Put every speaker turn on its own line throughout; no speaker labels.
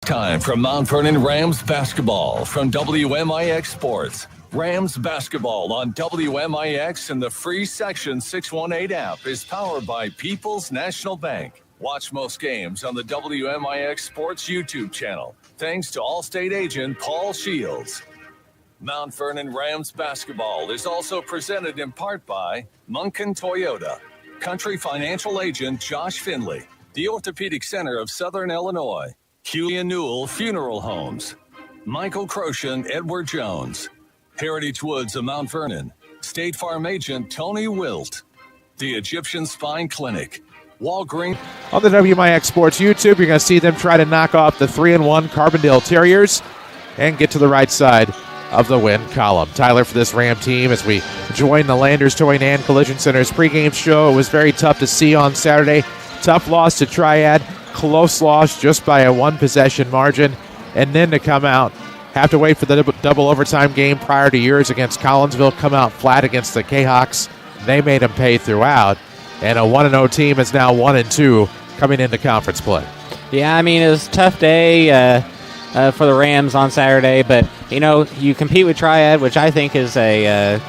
Time for Mount Vernon Rams basketball from WMIX Sports. Rams basketball on WMIX and the free Section 618 app is powered by People's National Bank. Watch most games on the WMIX Sports YouTube channel. Thanks to Allstate agent Paul Shields. Mount Vernon Rams basketball is also presented in part by Munkin Toyota, Country Financial Agent Josh Finley, the Orthopedic Center of Southern Illinois, Hewley & Newell Funeral Homes, Michael Croshan, Edward Jones, Heritage Woods of Mount Vernon, State Farm Agent Tony Wilt, the Egyptian Spine Clinic, Walgreens.
On the WMIX Sports YouTube, you're going to see them try to knock off the 3-1 Carbondale Terriers and get to the right side of the win column. Tyler, for this Ram team, as we join the Landers Towing and Collision Center's pregame show, it was very tough to see on Saturday. Tough loss to Triad. Close loss just by a one-possession margin, and then to come out, have to wait for the double overtime game prior to yours against Collinsville, come out flat against the K-Hawks. They made them pay throughout, and a 1-0 team is now 1-2 coming into conference play.
Yeah, I mean, it was a tough day for the Rams on Saturday, but, you compete with Triad, which I think is a,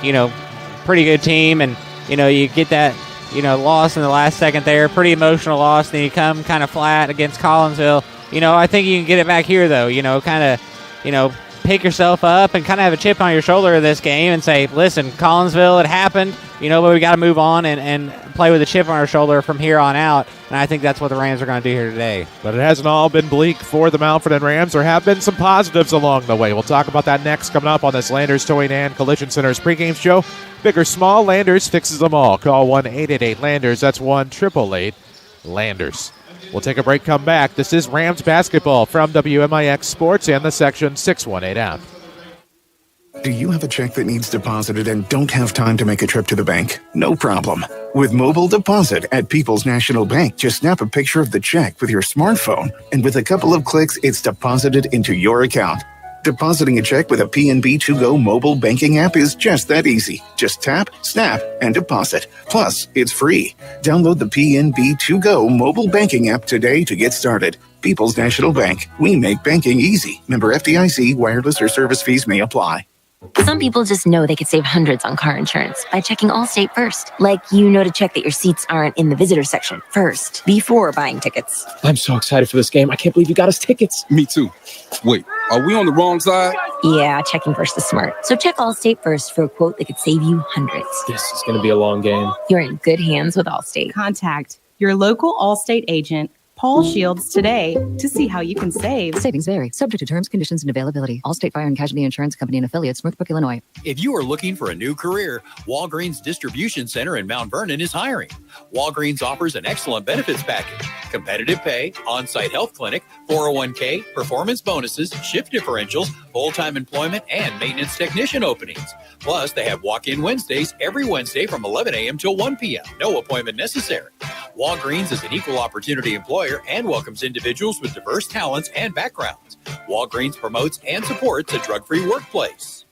pretty good team, and, you get that loss in the last second there, pretty emotional loss. Then you come kind of flat against Collinsville. I think you can get it back here, though. Pick yourself up and kind of have a chip on your shoulder of this game and say, listen, Collinsville, it happened, but we got to move on and play with a chip on our shoulder from here on out. And I think that's what the Rams are going to do here today.
But it hasn't all been bleak for the Mount Vernon Rams. There have been some positives along the way. We'll talk about that next, coming up on this Landers Towing and Collision Center's pregame show. Big or small, Landers fixes them all. Call 1-888-LANDERS. That's 1-888-LANDERS. We'll take a break, come back. This is Rams basketball from WMIX Sports and the Section 618 app.
Do you have a check that needs deposited and don't have time to make a trip to the bank? No problem. With mobile deposit at People's National Bank, just snap a picture of the check with your smartphone, and with a couple of clicks, it's deposited into your account. Depositing a check with a PNB 2Go mobile banking app is just that easy. Just tap, snap, and deposit. Plus, it's free. Download the PNB 2Go mobile banking app today to get started. People's National Bank. We make banking easy. Member FDIC. Wireless or service fees may apply.
Some people just know they could save hundreds on car insurance by checking Allstate first. Like, to check that your seats aren't in the visitor section first, before buying tickets.
I'm so excited for this game. I can't believe you got us tickets.
Me too. Wait, are we on the wrong side?
Yeah, checking first is smart. So check Allstate first for a quote that could save you hundreds.
This is going to be a long game.
You're in good hands with Allstate.
Contact your local Allstate agent, Paul Shields, today to see how you can save.
Savings vary, subject to terms, conditions, and availability. Allstate Fire and Casualty Insurance Company and affiliates, Northbrook, Illinois.
If you are looking for a new career, Walgreens Distribution Center in Mount Vernon is hiring. Walgreens offers an excellent benefits package, competitive pay, on-site health clinic, 401k, performance bonuses, shift differentials, full-time employment, and maintenance technician openings. Plus, they have walk-in Wednesdays every Wednesday from 11 a.m. till 1 p.m. No appointment necessary. Walgreens is an equal opportunity employer and welcomes individuals with diverse talents and backgrounds. Walgreens promotes and supports a drug-free workplace.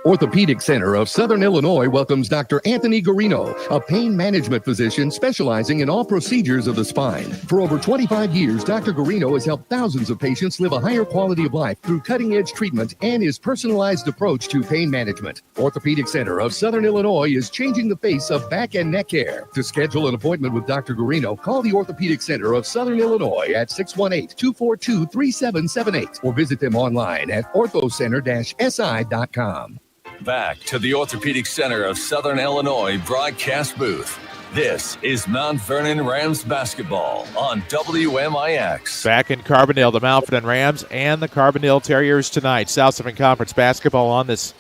Orthopedic Center of Southern Illinois welcomes Dr. Anthony Garino, a pain management physician specializing in all procedures of the spine. For over 25 years, Dr. Garino has helped thousands of patients live a higher quality of life through cutting-edge treatment and his personalized approach to pain management. Orthopedic Center of Southern Illinois is changing the face of back and neck care. To schedule an appointment with Dr. Garino, call the Orthopedic Center of Southern Illinois at 618-242-3778 or visit them online at orthocenter-si.com.
Back to the Orthopedic Center of Southern Illinois broadcast booth. This is Mount Vernon Rams basketball on WMIX.
Back in Carbondale, the Mount Vernon Rams and the Carbondale Terriers tonight. South Southern Conference basketball on this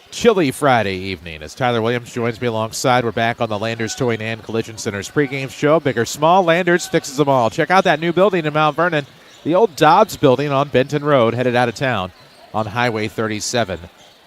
chilly Friday evening. As Tyler Williams joins me alongside, we're back on the Landers Towing and Collision Center's pregame show. Big or small, Landers fixes them all. Check out that new building in Mount Vernon, the old Dobbs building on Benton Road, headed out of town on Highway 37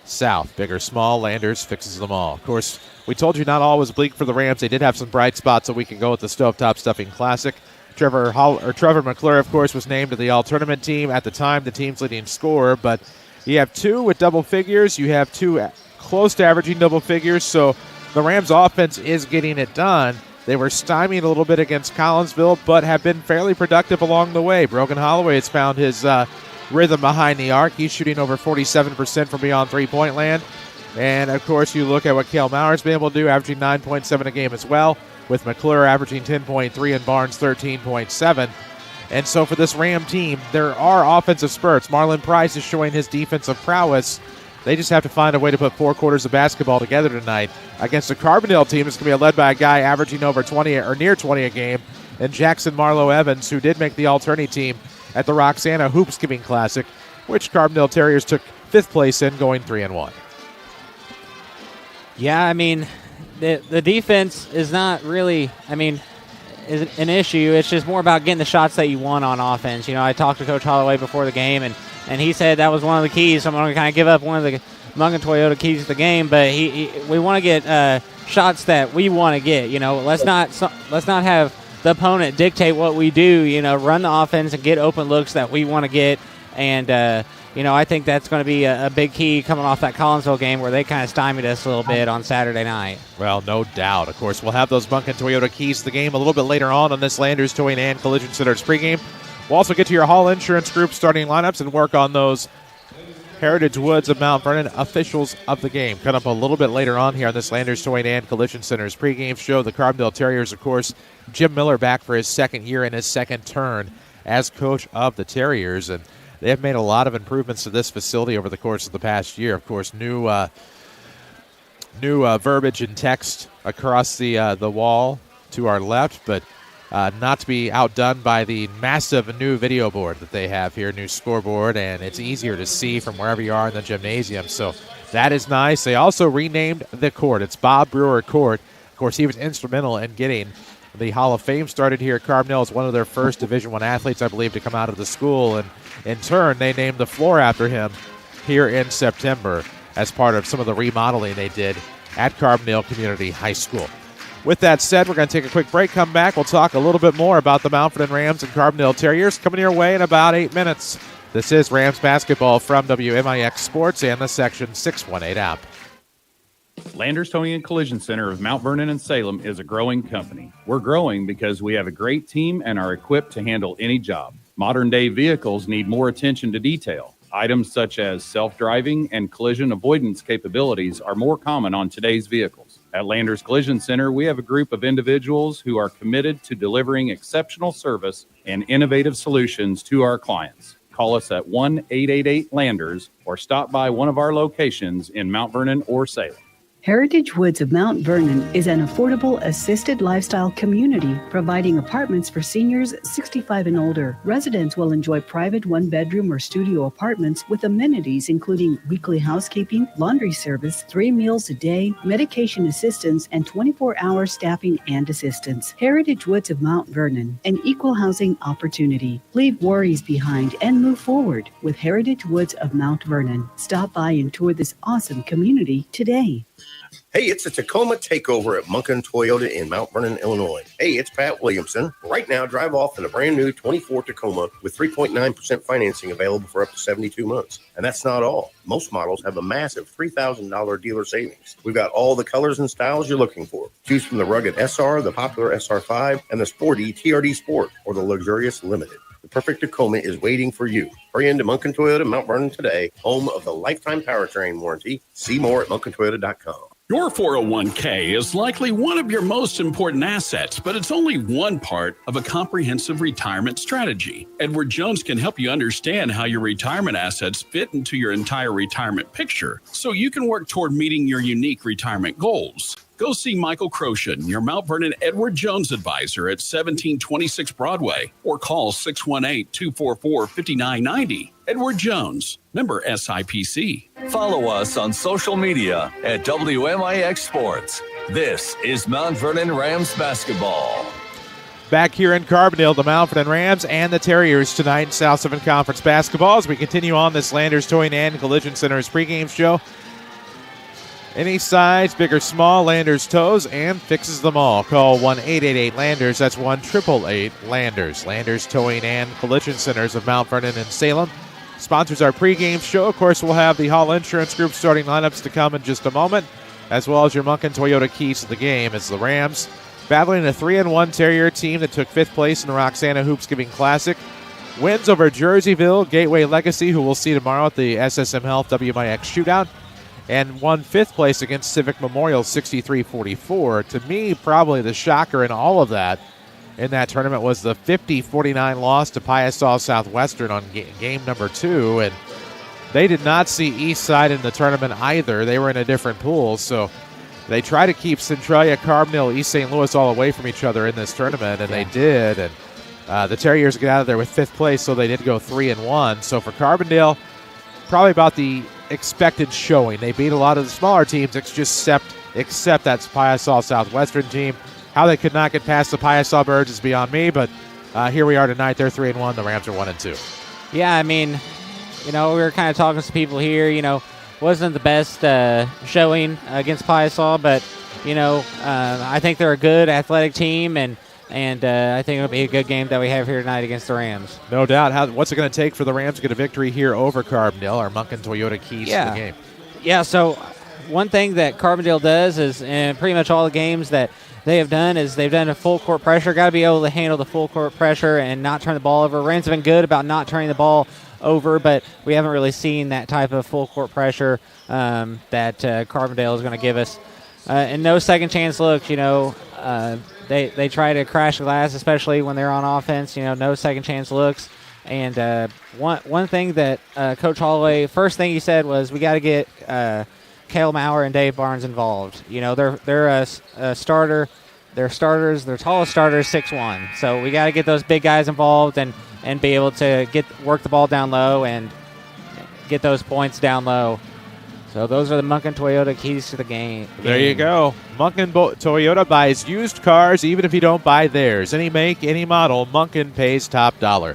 South. Big or small, Landers fixes them all. Of course, we told you not all was bleak for the Rams. They did have some bright spots a week ago at the Stovetop Stuffing Classic. Trevor McClure, of course, was named to the All-Tournament team. At the time, the team's leading scorer, but you have two with double figures. You have two close to averaging double figures, so the Rams' offense is getting it done. They were stymied a little bit against Collinsville, but have been fairly productive along the way. Brogan Holloway has found his rhythm behind the arc. He's shooting over 47% from beyond three-point land. And, of course, you look at what Cale Mauer's been able to do, averaging 9.7 a game as well, with McClure averaging 10.3 and Barnes 13.7. And so for this Ram team, there are offensive spurts. Marlon Price is showing his defensive prowess. They just have to find a way to put 4 quarters of basketball together tonight. Against the Carbondale team, it's going to be led by a guy averaging over 20 or near 20 a game, and Jackson Marlowe Evans, who did make the all-tourney team at the Roxana Hoopsgiving Classic, which Carbondale Terriers took 5th place in, going 3-1.
Yeah, I mean, the defense is not really, is an issue. It's just more about getting the shots that you want on offense. You know, I talked to Coach Holloway before the game, and he said that was one of the keys. So I'm going to kind of give up one of the Munkin Toyota keys to the game, but we want to get shots that we want to get. You know, let's not have the opponent dictate what we do. You know, run the offense and get open looks that we want to get. And I think that's going to be a big key coming off that Collinsville game where they kind of stymied us a little bit on Saturday night.
Well, no doubt. Of course, we'll have those Munkin Toyota keys to the game a little bit later on this Landers Towing and Collision Center's pregame. We'll also get to your Hall Insurance Group starting lineups and work on those Heritage Woods of Mount Vernon officials of the game. Coming up a little bit later on here on this Landers Towing and Collision Center's pregame show. The Carbondale Terriers, of course, Jim Miller back for his second year and his second turn as coach of the Terriers. And they have made a lot of improvements to this facility over the course of the past year. Of course, new verbiage and text across the wall to our left, but not to be outdone by the massive new video board that they have here, new scoreboard, and it's easier to see from wherever you are in the gymnasium. So that is nice. They also renamed the court. It's Bob Brewer Court. Of course, he was instrumental in getting the Hall of Fame started here at Carbondale as one of their first Division I athletes, I believe, to come out of the school. And in turn, they named the floor after him here in September as part of some of the remodeling they did at Carbondale Community High School. With that said, we're going to take a quick break. Come back. We'll talk a little bit more about the Mount Vernon Rams and Carbondale Terriers coming your way in about 8 minutes. This is Rams basketball from WMIX Sports and the Section 618 app.
Landers Towing and Collision Center of Mount Vernon and Salem is a growing company. We're growing because we have a great team and are equipped to handle any job. Modern-day vehicles need more attention to detail. Items such as self-driving and collision avoidance capabilities are more common on today's vehicles. At Landers Collision Center, we have a group of individuals who are committed to delivering exceptional service and innovative solutions to our clients. Call us at 1-888-LANDERS or stop by one of our locations in Mount Vernon or Salem.
Heritage Woods of Mount Vernon is an affordable assisted lifestyle community providing apartments for seniors 65 and older. Residents will enjoy private one-bedroom or studio apartments with amenities including weekly housekeeping, laundry service, 3 meals a day, medication assistance, and 24-hour staffing and assistance. Heritage Woods of Mount Vernon, an equal housing opportunity. Leave worries behind and move forward with Heritage Woods of Mount Vernon. Stop by and tour this awesome community today.
Hey, it's a Tacoma takeover at Munkin Toyota in Mount Vernon, Illinois. Hey, it's Pat Williamson. Right now, drive off in a brand new 24 Tacoma with 3.9% financing available for up to 72 months. And that's not all. Most models have a massive $3,000 dealer savings. We've got all the colors and styles you're looking for. Choose from the rugged SR, the popular SR5, and the sporty TRD Sport, or the luxurious Limited. The perfect Tacoma is waiting for you. Hurry into Munkin Toyota Mount Vernon today, home of the lifetime powertrain warranty. See more at munkintoyota.com.
Your 401k is likely one of your most important assets, but it's only one part of a comprehensive retirement strategy. Edward Jones can help you understand how your retirement assets fit into your entire retirement picture so you can work toward meeting your unique retirement goals. Go see Michael Croshan, your Mount Vernon Edward Jones advisor at 1726 Broadway, or call 618-244-5990. Edward Jones, member SIPC.
Follow us on social media at WMIX Sports. This is Mount Vernon Rams basketball.
Back here in Carbondale, the Mount Vernon Rams and the Terriers tonight in South 7 Conference basketball as we continue on this Landers Towing and Collision Center's pregame show. Any size, big or small, Landers tows and fixes them all. Call 1-888-LANDERS. That's 1-888-LANDERS. Landers Towing and Collision Centers of Mount Vernon and Salem sponsors our pregame show. Of course, we'll have the Hall Insurance Group starting lineups to come in just a moment, as well as your Munkin Toyota keys to the game as the Rams battling a 3-1 Terrier team that took 5th place in the Roxana Hoopsgiving Classic. Wins over Jerseyville, Gateway Legacy, who we'll see tomorrow at the SSM Health WMIX Shootout, and won 5th place against Civic Memorial 63-44. To me, probably the shocker in all of that in that tournament was the 50-49 loss to Piasaw Southwestern on game number 2, and they did not see Eastside in the tournament either. They were in a different pool, so they try to keep Centralia, Carbondale, East St. Louis all away from each other in this tournament, and they did. And the Terriers get out of there with 5th place, so they did go 3-1. So for Carbondale, probably about the expected showing. They beat a lot of the smaller teams, except that Piasaw Southwestern team. How they could not get past the Piasaw Birds is beyond me, but here we are tonight. They're 3-1. The Rams are 1-2.
Yeah, I mean, we were kind of talking to some people here, wasn't the best showing against Piasaw, but, I think they're a good athletic team, and I think it'll be a good game that we have here tonight against the Rams.
No doubt. What's it going to take for the Rams to get a victory here over Carbondale? Our Munkin Toyota keys to the game.
Yeah, so one thing that Carbondale does is, in pretty much all the games that they have done, is they've done a full court pressure. Got to be able to handle the full court pressure and not turn the ball over. Rams have been good about not turning the ball over, but we haven't really seen that type of full court pressure that Carbondale is going to give us. And no second chance looks, they try to crash the glass, especially when they're on offense, no second chance looks. And one thing that Coach Holloway, first thing he said was, we got to get Cale Maurer and Dave Barnes involved. They're a starter. Their tallest starter is 6'1". So we got to get those big guys involved and be able to work the ball down low and get those points down low. So those are the Munkin Toyota keys to the game.
There you go. Munkin Toyota buys used cars even if you don't buy theirs. Any make, any model, Munkin pays top dollar.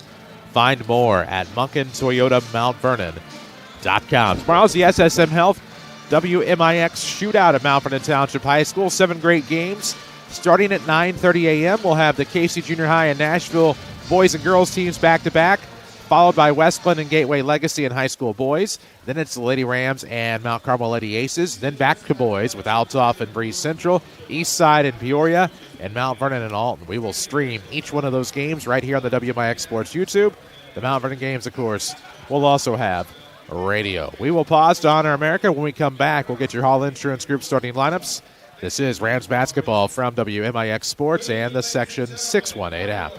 Find more at MunkinToyotaMountVernon.com. Tomorrow's the SSM Health WMIX Shootout at Mount Vernon Township High School. 7 great games. Starting at 9:30 a.m., we'll have the Casey Junior High and Nashville boys and girls teams back-to-back, followed by West Glen and Gateway Legacy and high school boys. Then it's the Lady Rams and Mount Carmel Lady Aces. Then back to boys with Altoff and Breeze Central, East Side and Peoria, and Mount Vernon and Alton. We will stream each one of those games right here on the WMIX Sports YouTube. The Mount Vernon games, of course, will also have radio. We will pause to honor America. When we come back, we'll get your Hall Insurance Group starting lineups. This is Rams basketball from WMIX Sports and the Section 618 app.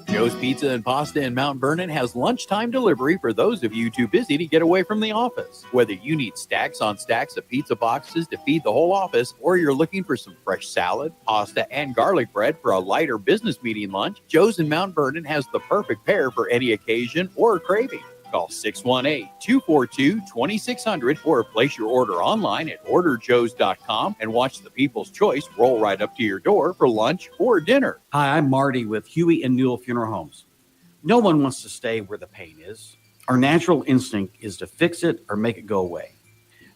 Joe's Pizza and Pasta in Mount Vernon has lunchtime delivery for those of you too busy to get away from the office. Whether you need stacks on stacks of pizza boxes to feed the whole office, or you're looking for some fresh salad, pasta, and garlic bread for a lighter business meeting lunch, Joe's in Mount Vernon has the perfect pair for any occasion or craving. Call 618-242-2600 or place your order online at orderjoes.com and watch the People's Choice roll right up to your door for lunch or dinner.
Hi, I'm Marty with Huey and Newell Funeral Homes. No one wants to stay where the pain is. Our natural instinct is to fix it or make it go away.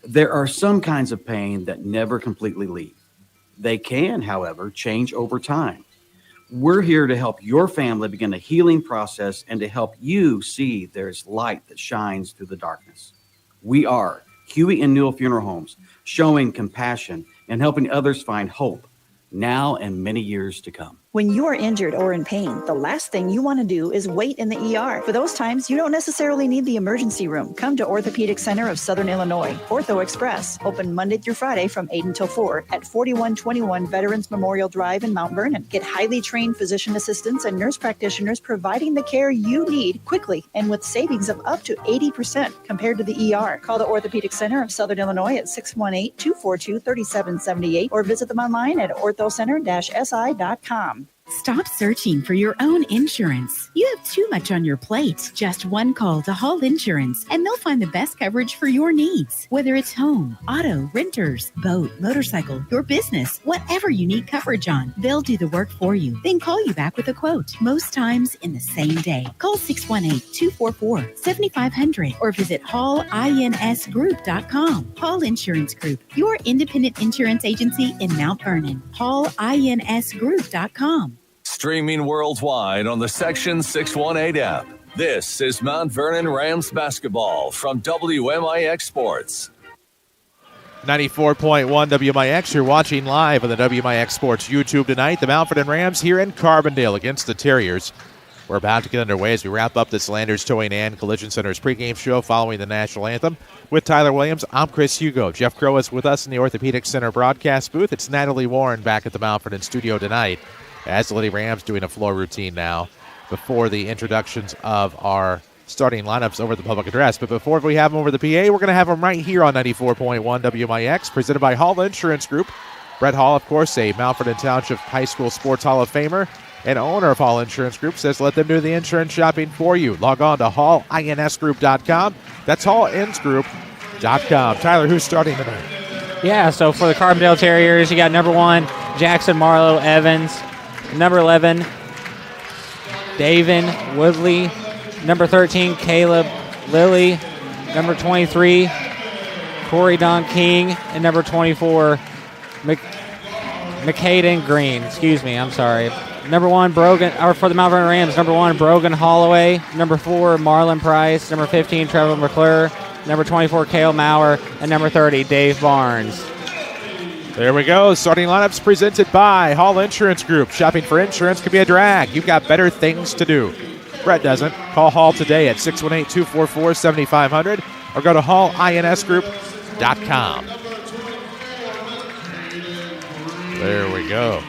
There are some kinds of pain that never completely leave. They can, however, change over time. We're here to help your family begin a healing process and to help you see there's light that shines through the darkness. We are Huey and Newell Funeral Homes, showing compassion and helping others find hope now and many years to come.
When you are injured or in pain, the last thing you want to do is wait in the ER. For those times, you don't necessarily need the emergency room. Come to Orthopedic Center of Southern Illinois, Ortho Express, open Monday through Friday from 8 until 4 at 4121 Veterans Memorial Drive in Mount Vernon. Get highly trained physician assistants and nurse practitioners providing the care you need quickly and with savings of up to 80% compared to the ER. Call the Orthopedic Center of Southern Illinois at 618-242-3778 or visit them online at orthocenter-si.com.
Stop searching for your own insurance. You have too much on your plate. Just one call to Hall Insurance, and they'll find the best coverage for your needs. Whether it's home, auto, renters, boat, motorcycle, your business, whatever you need coverage on, they'll do the work for you. Then call you back with a quote, most times in the same day. Call 618-244-7500 or visit HallInsGroup.com. Hall Insurance Group, your independent insurance agency in Mount Vernon. HallInsGroup.com.
Streaming worldwide on the Section 618 app. This is Mount Vernon Rams basketball from WMIX Sports.
94.1 WMIX. You're watching live on the WMIX Sports YouTube tonight. The Mount Vernon Rams here in Carbondale against the Terriers. We're about to get underway as we wrap up this Landers Towing and Collision Center's pregame show following the national anthem. With Tyler Williams, I'm Chris Hugo. Jeff Crow is with us in the Orthopedic Center broadcast booth. It's Natalie Warren back at the Mount Vernon studio tonight as the Lady Rams doing a floor routine now before the introductions of our starting lineups over the public address. But before we have them over the PA, we're going to have them right here on 94.1 WMIX, presented by Hall Insurance Group. Brett Hall, of course, a Mount Vernon Township High School Sports Hall of Famer and owner of Hall Insurance Group, says let them do the insurance shopping for you. Log on to hallinsgroup.com. That's hallinsgroup.com. Tyler, who's starting tonight?
Yeah, so for the Carbondale Terriers, you got number 1, Jackson Marlowe Evans. Number 11, Davin Woodley. Number 13, Caleb Lilly. Number 23, Corey Don King. And number 24, McCaden Green. Excuse me, I'm sorry. Number 1, Brogan, or for the Mount Vernon Rams, number 1, Brogan Holloway. Number 4, Marlon Price. Number 15, Trevor McClure. Number 24, Cale Maurer. And number 30, Dave Barnes.
There we go. Starting lineups presented by Hall Insurance Group. Shopping for insurance can be a drag. You've got better things to do. Brett doesn't. Call Hall today at 618-244-7500 or go to hallinsgroup.com. There we go.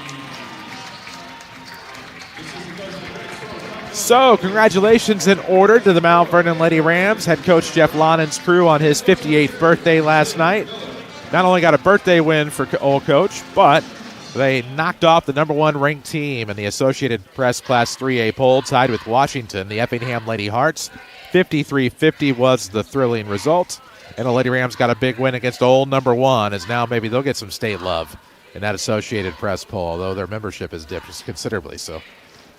So, congratulations in order to the Mount Vernon Lady Rams. Head coach Jeff Lonen's crew on his 58th birthday last night. Not only got a birthday win for old coach, but they knocked off the number 1 ranked team in the Associated Press Class 3A poll, tied with Washington, the Effingham Lady Hearts. 53-50 was the thrilling result. And the Lady Rams got a big win against old number 1, as now maybe they'll get some state love in that Associated Press poll, although their membership has dipped considerably. So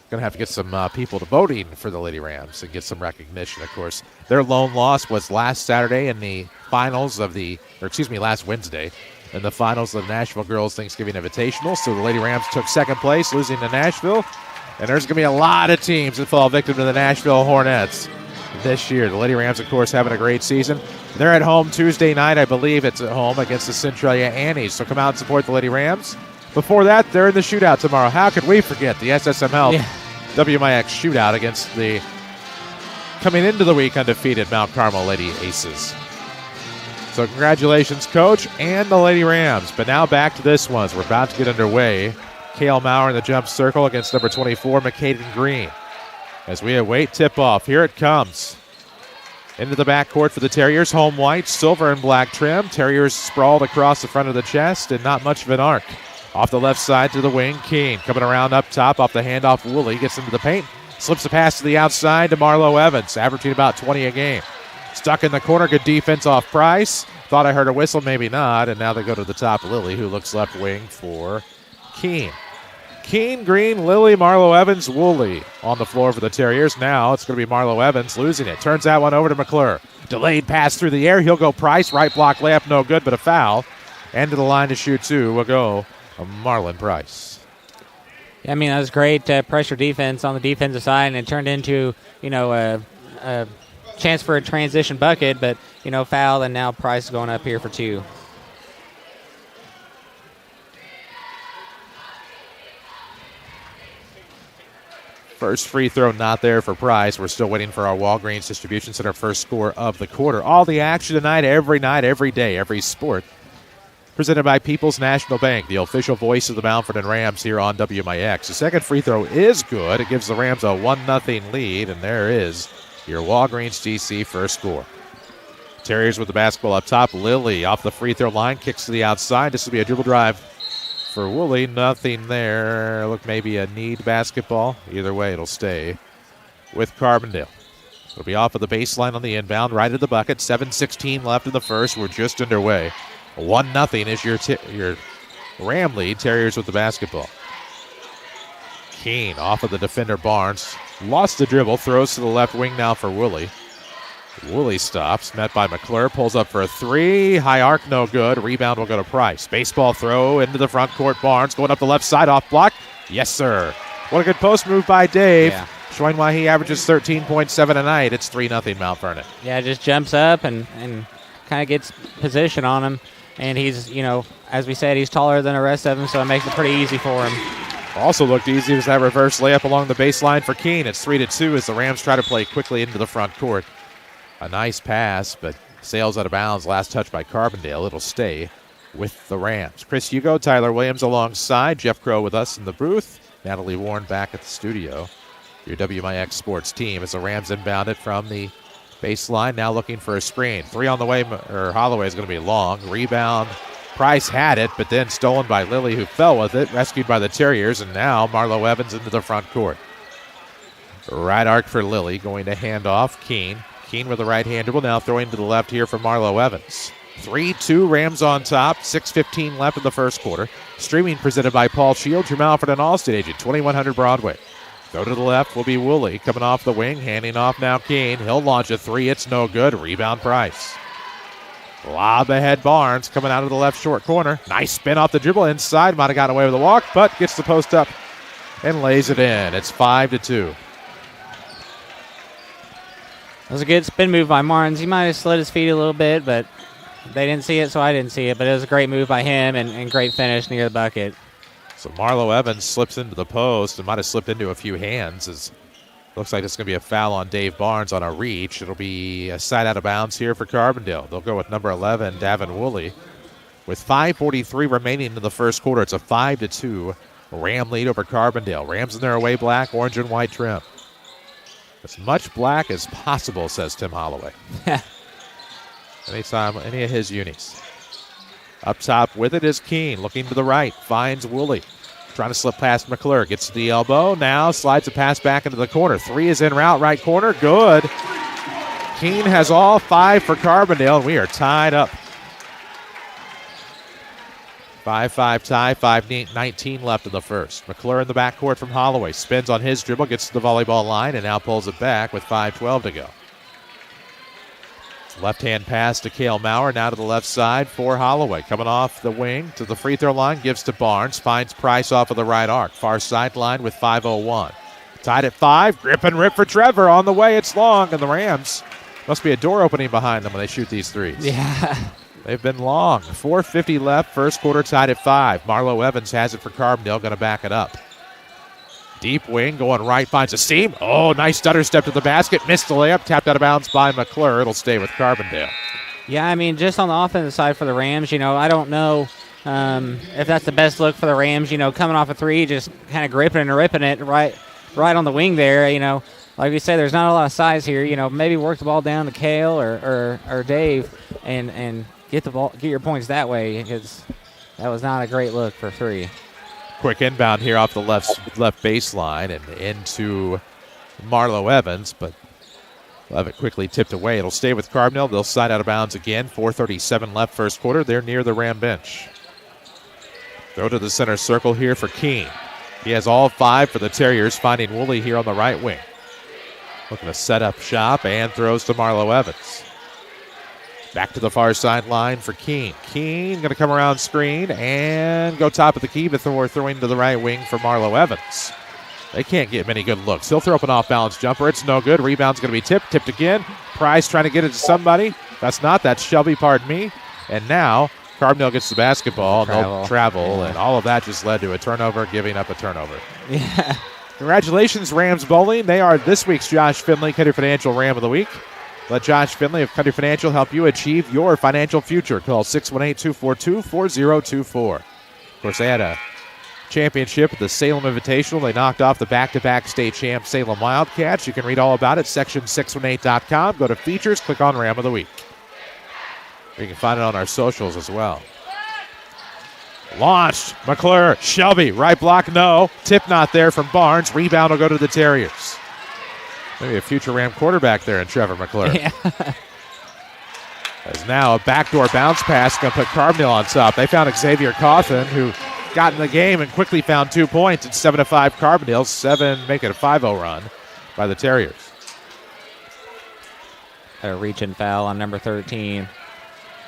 going to have to get some people to voting for the Lady Rams and get some recognition, of course. Their lone loss was last Saturday in the finals of last Wednesday in the finals of the Nashville Girls Thanksgiving Invitational. So the Lady Rams took second place, losing to Nashville. And there's going to be a lot of teams that fall victim to the Nashville Hornets this year. The Lady Rams, of course, having a great season. They're at home Tuesday night, I believe it's at home, against the Centralia Annies. So come out and support the Lady Rams. Before that, they're in the shootout tomorrow. How could we forget the SSM Health WMIX shootout against the coming into the week undefeated Mount Carmel Lady Aces. So congratulations, Coach, and the Lady Rams. But now back to this one as we're about to get underway. Cale Maurer in the jump circle against number 24, McCaden Green. As we await tip-off, here it comes. Into the backcourt for the Terriers. Home white, silver and black trim. Terriers sprawled across the front of the chest and not much of an arc. Off the left side to the wing, Keene coming around up top off the handoff. Woolley gets into the paint, slips a pass to the outside to Marlo Evans, averaging about 20 a game. Stuck in the corner, good defense off Price. Thought I heard a whistle, maybe not, and now they go to the top. Lilly, who looks left wing for Keene. Keene, Green, Lilly, Marlo Evans, Woolley on the floor for the Terriers. Now it's going to be Marlo Evans losing it. Turns that one over to McClure. Delayed pass through the air. He'll go Price. Right block layup, no good, but a foul. And to the line to shoot two will go Marlon Price.
Yeah, I mean, that was great pressure defense on the defensive side, and it turned into, a chance for a transition bucket, but, foul, and now Price is going up here for 2.
First free throw not there for Price. We're still waiting for our Walgreens Distribution Center first score of the quarter. All the action tonight, every day, every sport. Presented by People's National Bank, the official voice of the Mount Vernon Rams here on WMIX. The second free throw is good. It gives the Rams a 1-0 lead, and there is your Walgreens DC first score. Terriers with the basketball up top. Lilly off the free throw line, kicks to the outside. This will be a dribble drive for Woolley. Nothing there. Look, maybe a need basketball. Either way, it'll stay with Carbondale. It'll be off of the baseline on the inbound, right at the bucket. 7:16 left in the first. We're just underway. 1-0 is your Ram lead. Terriers with the basketball. Keene off of the defender Barnes. Lost the dribble. Throws to the left wing now for Woolley. Woolley stops. Met by McClure. Pulls up for a 3. High arc, no good. Rebound will go to Price. Baseball throw into the front court. Barnes going up the left side. Off block. Yes, sir. What a good post move by Dave.
Yeah.
Showing why he averages 13.7 a night. It's 3-0 Mount Vernon.
Yeah, just jumps up and kind of gets position on him. And he's, as we said, he's taller than the rest of them, so it makes it pretty easy for him.
Also looked easy was that reverse layup along the baseline for Keene. It's 3-2 as the Rams try to play quickly into the front court. A nice pass, but sails out of bounds. Last touch by Carbondale. It'll stay with the Rams. Chris Hugo, Tyler Williams alongside. Jeff Crow with us in the booth. Natalie Warren back at the studio. Your WMIX sports team as the Rams inbound it from the baseline. Now looking for a screen. 3 on the way, or Holloway is going to be long. Rebound. Price had it, but then stolen by Lilly, who fell with it. Rescued by the Terriers, and now Marlo Evans into the front court. Right arc for Lilly, going to hand off Keene. Keene with the right-hand dribble, now throwing to the left here for Marlo Evans. 3-2, Rams on top. 6:15 left in the first quarter. Streaming presented by Paul Shields, your Malford and Allstate agent, 2100 Broadway. Go to the left will be Woolley, coming off the wing, handing off now Keene. He'll launch a 3, it's no good. Rebound Price. Lob ahead Barnes, coming out of the left short corner. Nice spin off the dribble inside. Might have gotten away with a walk, but gets the post up and lays it in. It's 5-2.
That was a good spin move by Martins. He might have slid his feet a little bit, but they didn't see it, so I didn't see it. But it was a great move by him and great finish near the bucket.
So Marlo Evans slips into the post and might have slipped into a few hands. As looks like it's going to be a foul on Dave Barnes on a reach. It'll be a side out of bounds here for Carbondale. They'll go with number 11, Davin Woolley. With 5:43 remaining in the first quarter, it's a 5-2 Ram lead over Carbondale. Rams in their away black, orange, and white trim. As much black as possible, says Tim Holloway. Anytime, any of his unis. Up top with it is Keene, looking to the right, finds Woolley. Trying to slip past McClure, gets to the elbow, now slides a pass back into the corner. 3 is in route, right corner, good. Keene has all 5 for Carbondale, and we are tied up. 5-5 tie, 5:19 left in the first. McClure in the backcourt from Holloway, spins on his dribble, gets to the volleyball line, and now pulls it back with 5:12 to go. Left-hand pass to Cale Maurer, now to the left side for Holloway. Coming off the wing to the free throw line, gives to Barnes, finds Price off of the right arc. Far sideline with 5:01. Tied at 5, grip and rip for Trevor. On the way, it's long, and the Rams must be a door opening behind them when they shoot these threes.
Yeah.
They've been long. 4:50 left, first quarter tied at 5. Marlo Evans has it for Carbondale, going to back it up. Deep wing, going right, finds a seam. Oh, nice stutter step to the basket. Missed the layup, tapped out of bounds by McClure. It'll stay with Carbondale.
Yeah, I mean, just on the offensive side for the Rams, I don't know if that's the best look for the Rams, coming off a 3, just kind of gripping and ripping it right on the wing there. Like we said, there's not a lot of size here. Maybe work the ball down to Cale or Dave and get your points that way, because that was not a great look for 3.
Quick inbound here off the left baseline and into Marlo Evans, but we'll have it quickly tipped away. It'll stay with Carbondale. They'll slide out of bounds again. 4:37 left first quarter. They're near the Ram bench. Throw to the center circle here for Keene. He has all 5 for the Terriers, finding Woolley here on the right wing. Looking to set up shop and throws to Marlo Evans. Back to the far sideline for Keene. Keene going to come around screen and go top of the key before throwing to the right wing for Marlo Evans. They can't get many good looks. He'll throw up an off-balance jumper. It's no good. Rebound's going to be tipped again. Price trying to get it to somebody. That's Shelby, pardon me. And now Carbondale gets the basketball. They'll travel, and all of that just led to a turnover, giving up a turnover.
Yeah.
Congratulations, Rams Bowling. They are this week's Josh Finley Country Financial Ram of the Week. Let Josh Finley of Country Financial help you achieve your financial future. Call 618-242-4024. Of course, they had a championship at the Salem Invitational. They knocked off the back-to-back state champ Salem Wildcats. You can read all about it at section618.com. Go to features, click on Ram of the Week. You can find it on our socials as well. Launched. McClure. Shelby. Right block, no. Tip not there from Barnes. Rebound will go to the Terriers. Maybe a future Ram quarterback there in Trevor McClure.
Yeah.
As now a backdoor bounce pass going to put Carbondale on top. They found Xavier Coffin, who got in the game and quickly found 2 points. It's 7-5 Carbondale. 7 make it a 5-0 run by the Terriers.
A reach-in foul on number 13,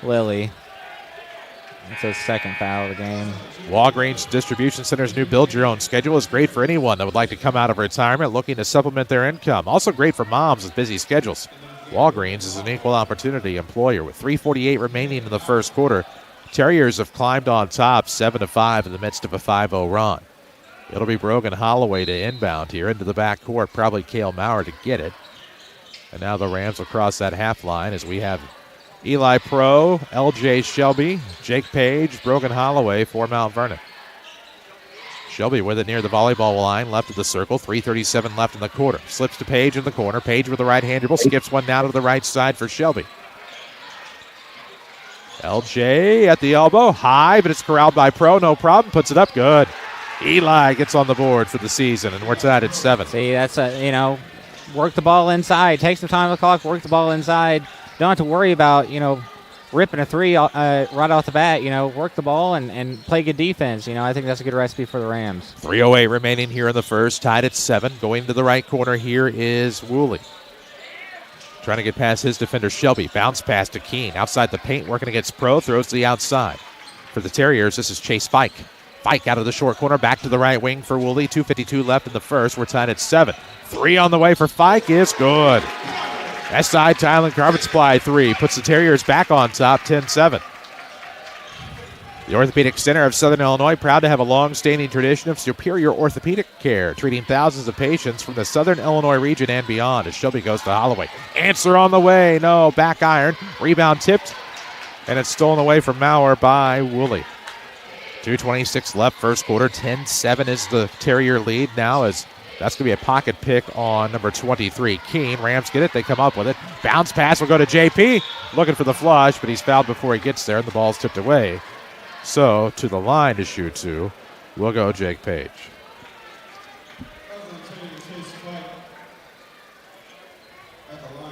Lilly. It's his second foul of the game.
Walgreens Distribution Center's new Build Your Own schedule is great for anyone that would like to come out of retirement looking to supplement their income. Also great for moms with busy schedules. Walgreens is an equal opportunity employer with 3:48 remaining in the first quarter. Terriers have climbed on top 7-5 in the midst of a 5-0 run. It'll be Brogan Holloway to inbound here into the backcourt, probably Cale Maurer to get it. And now the Rams will cross that half line as we have Eli Pro, L.J. Shelby, Jake Page, Brogan Holloway for Mount Vernon. Shelby with it near the volleyball line, left of the circle, 3:37 left in the quarter. Slips to Page in the corner. Page with the right-hand dribble, skips one down to the right side for Shelby. LJ at the elbow, high, but it's corralled by Pro, no problem, puts it up, good. Eli gets on the board for the season, and we're tied at 7.
See, that's work the ball inside. Take some time on the clock, work the ball inside. Don't have to worry about, ripping a three right off the bat. Work the ball and play good defense. I think that's a good recipe for the Rams.
3:08 remaining here in the first, tied at 7. Going to the right corner here is Woolley. Trying to get past his defender, Shelby. Bounce pass to Keene. Outside the paint, working against Pro. Throws to the outside. For the Terriers, this is Chase Fike. Fike out of the short corner, back to the right wing for Woolley. 2:52 left in the first. We're tied at 7. 3 on the way for Fike is good. That side, Tylen Carpet Supply 3. Puts the Terriers back on top, 10-7. The Orthopedic Center of Southern Illinois, proud to have a long-standing tradition of superior orthopedic care, treating thousands of patients from the Southern Illinois region and beyond. As Shelby goes to Holloway. Answer on the way. No, back iron. Rebound tipped, and it's stolen away from Maurer by Woolley. 2:26 left, first quarter. 10-7 is the Terrier lead now, as that's going to be a pocket pick on number 23, Keene. Rams get it. They come up with it. Bounce pass will go to JP. Looking for the flush, but he's fouled before he gets there, and the ball's tipped away. So to the line to shoot to will go Jake Page.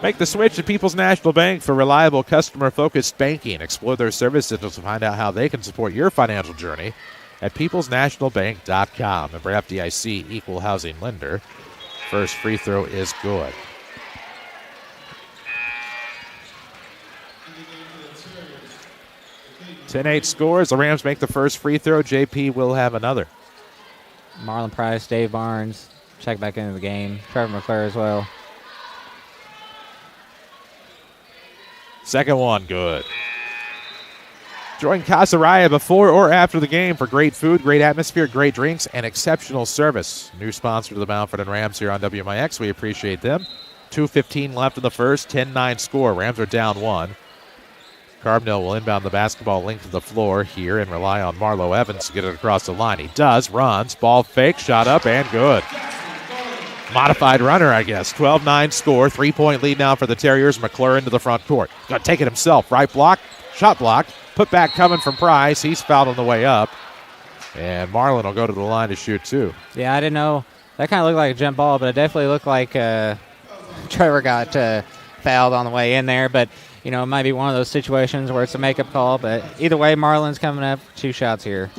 Make the switch to People's National Bank for reliable, customer-focused banking. Explore their services to find out how they can support your financial journey at peoplesnationalbank.com. Member FDIC, equal housing lender. First free throw is good. (10-8) scores. The Rams make the first free throw. JP will have another.
Marlon Price, Dave Barnes, check back into the game. Trevor McClure as well.
Second one, good. Join Casaraya before or after the game for great food, great atmosphere, great drinks, and exceptional service. New sponsor to the Mount Vernon Rams here on WMIX. We appreciate them. 2:15 left in the first, 10-9 score. Rams are down 1. Carbondale will inbound the basketball length of the floor here and rely on Marlo Evans to get it across the line. He does, runs, ball fake, shot up, and good. Modified runner, I guess. 12-9 score, 3-point lead now for the Terriers. McClure into the front court. Going to take it himself. Right block, shot blocked. Put back coming from Price. He's fouled on the way up. And Marlon will go to the line to shoot two.
Yeah, I didn't know. That kind of looked like a jump ball, but it definitely looked like Trevor got fouled on the way in there. But, it might be one of those situations where it's a makeup call. But either way, Marlon's coming up. 2 shots here.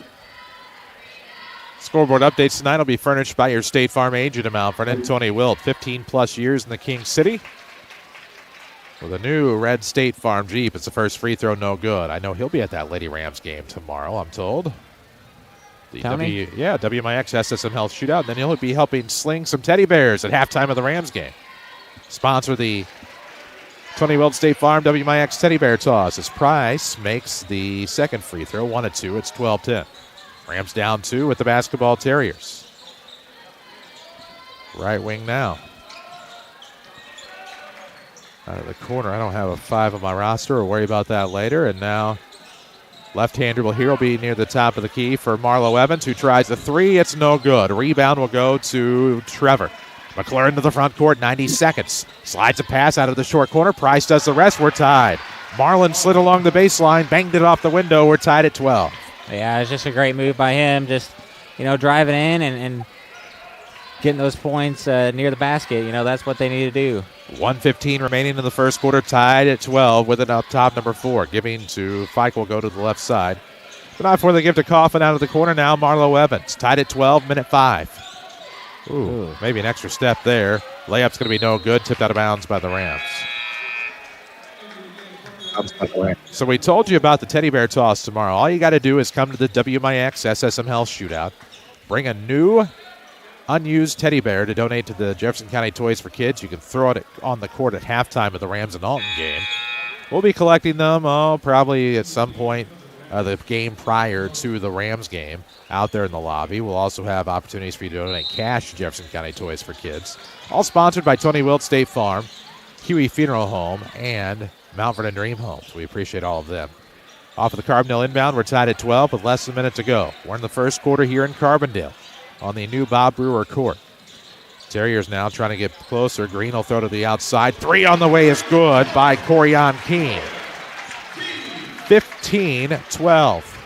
Scoreboard updates tonight will be furnished by your State Farm agent in Mount Vernon, Tony Wilt, 15-plus years in the King City. With a new red State Farm Jeep, it's the first free throw, no good. I know he'll be at that Lady Rams game tomorrow, I'm told.
Tony?
WMIX SSM Health Shootout. And then he'll be helping sling some teddy bears at halftime of the Rams game. Sponsor the Tony Wilt State Farm WMIX Teddy Bear Toss as Price makes the second free throw, 1-2. It's 12-10. Rams down 2 with the basketball Terriers. Right wing now. Out of the corner. I don't have a 5 on my roster. We'll worry about that later. And now left-hand dribble here will be near the top of the key for Marlo Evans, who tries the 3. It's no good. Rebound will go to Trevor. McClure into the front court, 90 seconds. Slides a pass out of the short corner. Price does the rest. We're tied. Marlon slid along the baseline, banged it off the window. We're tied at 12.
Yeah, it's just a great move by him. Just, driving in and getting those points near the basket. That's what they need to do.
1:15 remaining in the first quarter, tied at 12 with it up top, number 4. Giving to Fike will go to the left side. But not before they give to Coffin out of the corner now, Marlo Evans. Tied at 12, minute 5. Ooh, maybe an extra step there. Layup's going to be no good, tipped out of bounds by the Rams. So we told you about the teddy bear toss tomorrow. All you got to do is come to the WMIX SSM Health Shootout. Bring a new, unused teddy bear to donate to the Jefferson County Toys for Kids. You can throw it on the court at halftime of the Rams and Alton game. We'll be collecting them, probably at some point the game prior to the Rams game out there in the lobby. We'll also have opportunities for you to donate cash to Jefferson County Toys for Kids. All sponsored by Tony Wilt State Farm, Huey Funeral Home, and Mount Vernon Dream Homes. We appreciate all of them. Off of the Carbondale inbound, we're tied at 12 with less than a minute to go. We're in the first quarter here in Carbondale on the new Bob Brewer court. Terriers now trying to get closer. Green will throw to the outside. 3 on the way is good by Corian Keene. 15-12.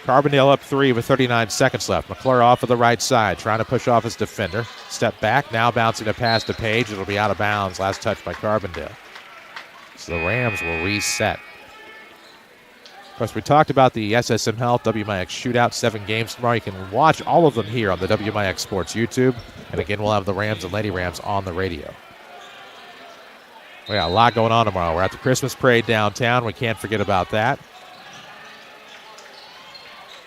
Carbondale up 3 with 39 seconds left. McClure off of the right side, trying to push off his defender. Step back, now bouncing a pass to Page. It'll be out of bounds. Last touch by Carbondale. So the Rams will reset. Of course, we talked about the SSM Health WMIX Shootout, 7 games tomorrow. You can watch all of them here on the WMIX Sports YouTube. And again, we'll have the Rams and Lady Rams on the radio. We got a lot going on tomorrow. We're at the Christmas parade downtown. We can't forget about that.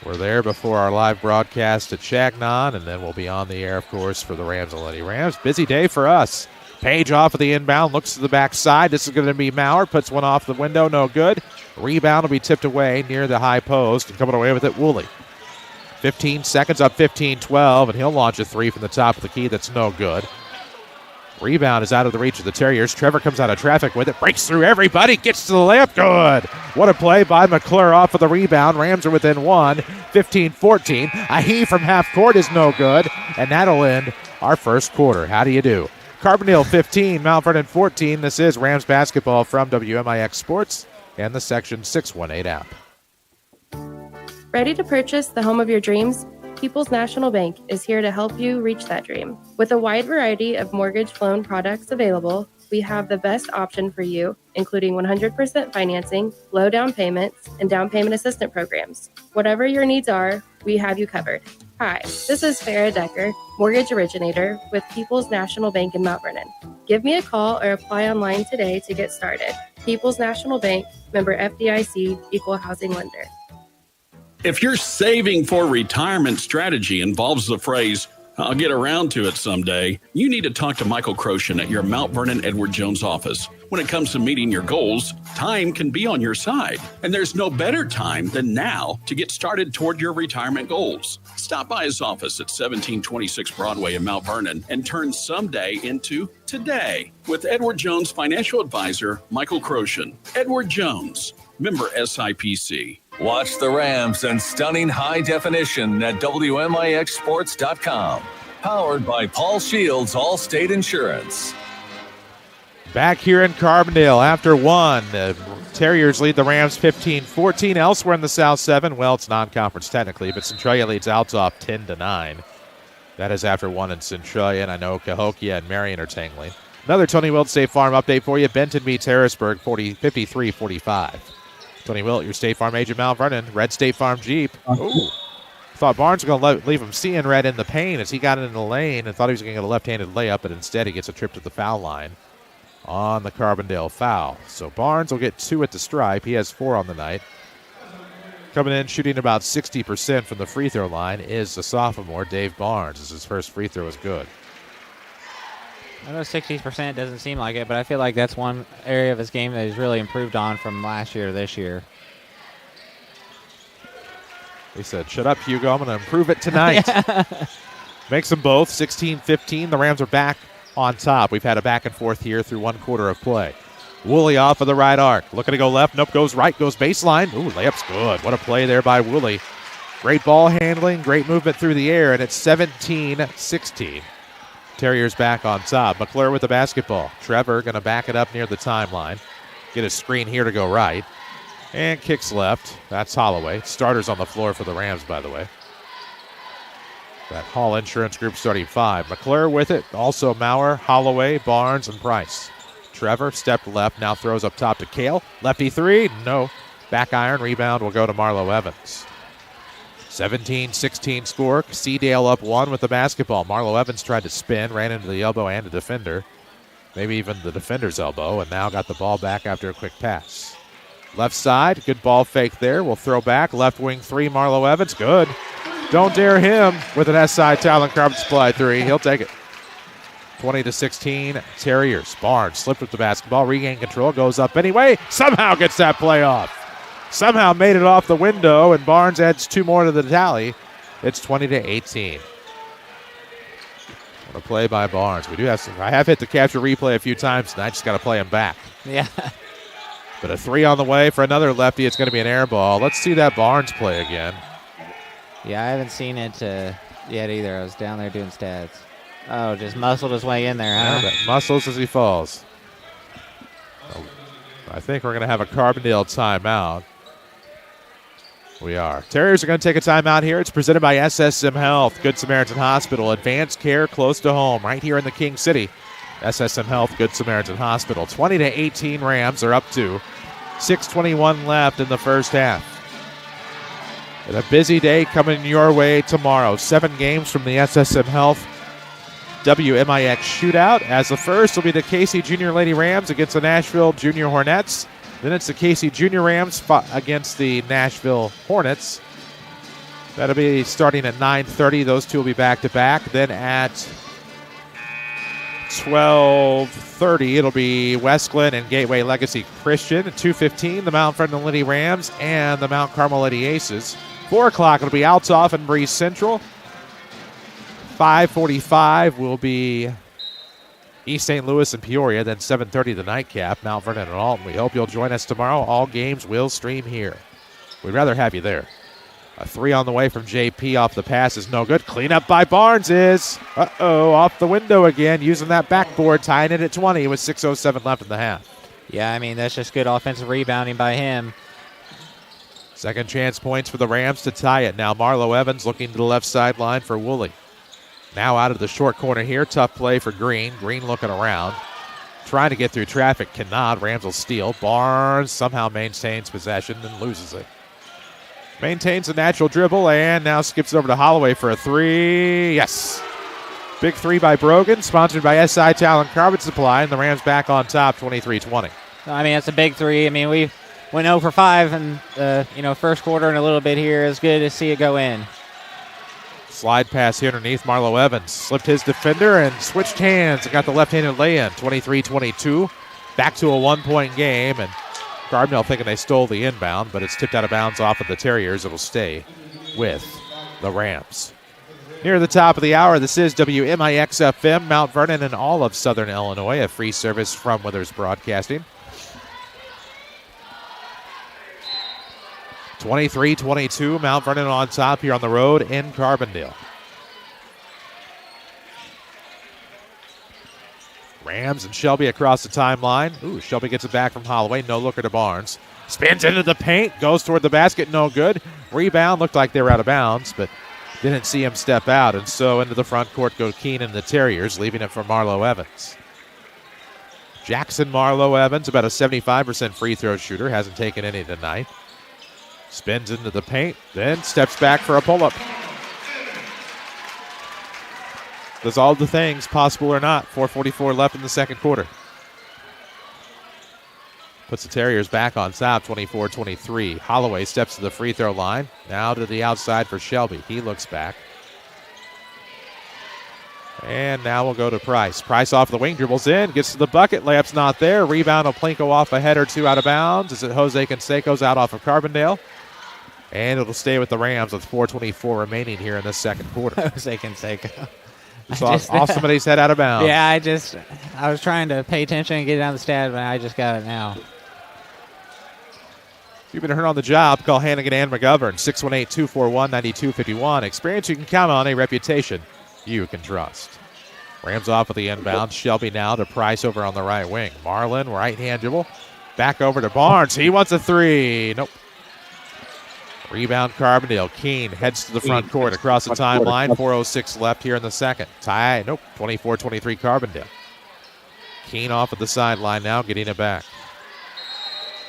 We're there before our live broadcast at Chagnon, and then we'll be on the air, of course, for the Rams and Lady Rams. Busy day for us. Page off of the inbound, looks to the backside. This is going to be Maurer, puts one off the window, no good. Rebound will be tipped away near the high post, and coming away with it, Woolley. 15 seconds, up 15-12, and he'll launch a 3 from the top of the key. That's no good. Rebound is out of the reach of the Terriers. Trevor comes out of traffic with it, breaks through everybody, gets to the layup. Good. What a play by McClure off of the rebound. Rams are within 1, 15-14. A heave from half court is no good, and that'll end our first quarter. How do you do? Carbondale 15, Mount Vernon 14. This is Rams basketball from WMIX Sports and the Section 618 app.
Ready to purchase the home of your dreams? People's National Bank is here to help you reach that dream. With a wide variety of mortgage loan products available, we have the best option for you, including 100% financing, low down payments, and down payment assistance programs. Whatever your needs are, we have you covered. Hi, this is Farah Decker, mortgage originator with People's National Bank in Mount Vernon. Give me a call or apply online today to get started. People's National Bank, member FDIC, equal housing lender.
If your saving for retirement strategy involves the phrase, "I'll get around to it someday," you need to talk to Michael Croshan at your Mount Vernon Edward Jones office. When it comes to meeting your goals, time can be on your side, and there's no better time than now to get started toward your retirement goals. Stop by his office at 1726 Broadway in Mount Vernon and turn someday into today with Edward Jones financial advisor Michael Croshan. Edward Jones, member SIPC.
Watch the Rams in stunning high definition at WMIXsports.com. Powered by Paul Shields Allstate Insurance.
Back here in Carbondale after 1. The Terriers lead the Rams 15-14. Elsewhere in the South 7, well, it's non-conference technically, but Centralia leads Althoff 10-9. That is after 1 in Centralia, and I know Cahokia and Marion are tangling. Another Tony Wilt State Farm update for you. Benton beats Harrisburg 53-45. Tony Wilt, your State Farm agent, Mount Vernon. Red State Farm Jeep. Ooh. Thought Barnes was going to leave him seeing red in the paint as he got in the lane and thought he was going to get a left-handed layup, but instead he gets a trip to the foul line on the Carbondale foul. So Barnes will get 2 at the stripe. He has 4 on the night. Coming in shooting about 60% from the free throw line is the sophomore, Dave Barnes, as his first free throw is good.
I know 60% doesn't seem like it, but I feel like that's one area of his game that he's really improved on from last year to this year.
He said, "Shut up, Hugo. I'm going to improve it tonight." Makes them both 16-15. The Rams are back on top. We've had a back and forth here through 1 quarter of play. Woolley off of the right arc. Looking to go left. Nope, goes right. Goes baseline. Ooh, layup's good. What a play there by Woolley. Great ball handling. Great movement through the air, and it's 17-16. Terriers back on top. McClure with the basketball. Trevor going to back it up near the timeline. Get a screen here to go right. And kicks left. That's Holloway. Starters on the floor for the Rams, by the way. That Hall Insurance Group starting 5. McClure with it. Also Maurer, Holloway, Barnes, and Price. Trevor stepped left. Now throws up top to Kale. Lefty 3. No. Back iron. Rebound will go to Marlo Evans. 17-16 score. Seedale up 1 with the basketball. Marlo Evans tried to spin, ran into the elbow and a defender. Maybe even the defender's elbow, and now got the ball back after a quick pass. Left side, good ball fake there. We'll throw back. Left wing 3, Marlo Evans. Good. Don't dare him with an SI Talon Carbon Supply 3. He'll take it. 20-16, Terriers. Barnes slipped with the basketball, regained control, goes up anyway. Somehow gets that play off. somehow made it off the window, and Barnes adds 2 more to the tally. It's 20-18. What a play by Barnes. We do have some. I have hit the capture replay a few times tonight. Just got to play him back.
Yeah.
But a 3 on the way for another lefty. It's going to be an air ball. Let's see that Barnes play again.
Yeah, I haven't seen it yet either. I was down there doing stats. Oh, just muscled his way in there, huh?
Yeah, muscles as he falls. I think we're going to have a Carbondale timeout. We are. Terriers are going to take a timeout here. It's presented by SSM Health, Good Samaritan Hospital. Advanced care close to home, right here in the King City. SSM Health, Good Samaritan Hospital. 20-18 Rams are up to 6:21 left in the first half. And a busy day coming your way tomorrow. 7 games from the SSM Health WMIX shootout. As the first will be the Casey Junior Lady Rams against the Nashville Junior Hornets. Then it's the Casey Junior Rams against the Nashville Hornets. That'll be starting at 9:30. Those two will be back-to-back. Then at 12:30, it'll be West Glen and Gateway Legacy Christian. At 2:15, the Mount Vernon Lady Rams and the Mount Carmel Lady Aces. 4 o'clock, it'll be Althoff and Breeze Central. 5:45 will be East St. Louis and Peoria. Then 7:30, the nightcap, Mount Vernon and Alton. We hope you'll join us tomorrow. All games will stream here. We'd rather have you there. A 3 on the way from JP off the pass is no good. Cleanup by Barnes is, off the window again, using that backboard, tying it at 20 with 6:07 left in the half.
Yeah, I mean, that's just good offensive rebounding by him.
Second chance points for the Rams to tie it. Now Marlo Evans looking to the left sideline for Woolley. Now out of the short corner here. Tough play for Green. Green looking around. Trying to get through traffic. Cannot. Rams will steal. Barnes somehow maintains possession and loses it. Maintains a natural dribble and now skips over to Holloway for a 3. Yes. Big 3 by Brogan. Sponsored by SI Talent Carbon Supply. And the Rams back on top 23-20.
I mean, that's a big 3. I mean, we went 0 for 5 in first quarter and a little bit here. It's good to see it go in.
Slide pass here underneath. Marlo Evans slipped his defender and switched hands and got the left-handed lay-in. 23-22. Back to a 1-point game, and Carbondale thinking they stole the inbound, but it's tipped out of bounds off of the Terriers. It'll stay with the Rams. Near the top of the hour, this is WMIX-FM, Mount Vernon and all of Southern Illinois, a free service from Withers Broadcasting. 23-22, Mount Vernon on top here on the road in Carbondale. Rams and Shelby across the timeline. Ooh, Shelby gets it back from Holloway. No looker to Barnes. Spins into the paint, goes toward the basket, no good. Rebound, looked like they were out of bounds, but didn't see him step out. And so into the front court go Keenan and the Terriers, leaving it for Marlo Evans. Jackson Marlo Evans, about a 75% free throw shooter, hasn't taken any tonight. Spins into the paint, then steps back for a pull-up. Does all the things, possible or not. 4:44 left in the second quarter. Puts the Terriers back on top, 24-23. Holloway steps to the free throw line. Now to the outside for Shelby. He looks back. And now we'll go to Price. Price off the wing, dribbles in, gets to the bucket. Layup's not there. Rebound will Plinko off a head or two out of bounds. Is it Jose Canseco's out off of Carbondale? And it'll stay with the Rams with 4:24 remaining here in the second quarter.
Jose Canseco.
Off somebody's head out of bounds.
Yeah, I was trying to pay attention and get it down the stat, but I just got it now.
If you've been hurt on the job, call Hannigan and McGovern, 618-241-9251. Experience you can count on, a reputation you can trust. Rams off with the inbound. Shelby now to Price over on the right wing. Marlin, right-hand dribble. Back over to Barnes. He wants a 3. Nope. Rebound Carbondale. Keene heads to the front court across the timeline. 4:06 left here in the second. Tie. Nope. 24-23 Carbondale. Keene off at the sideline now, getting it back.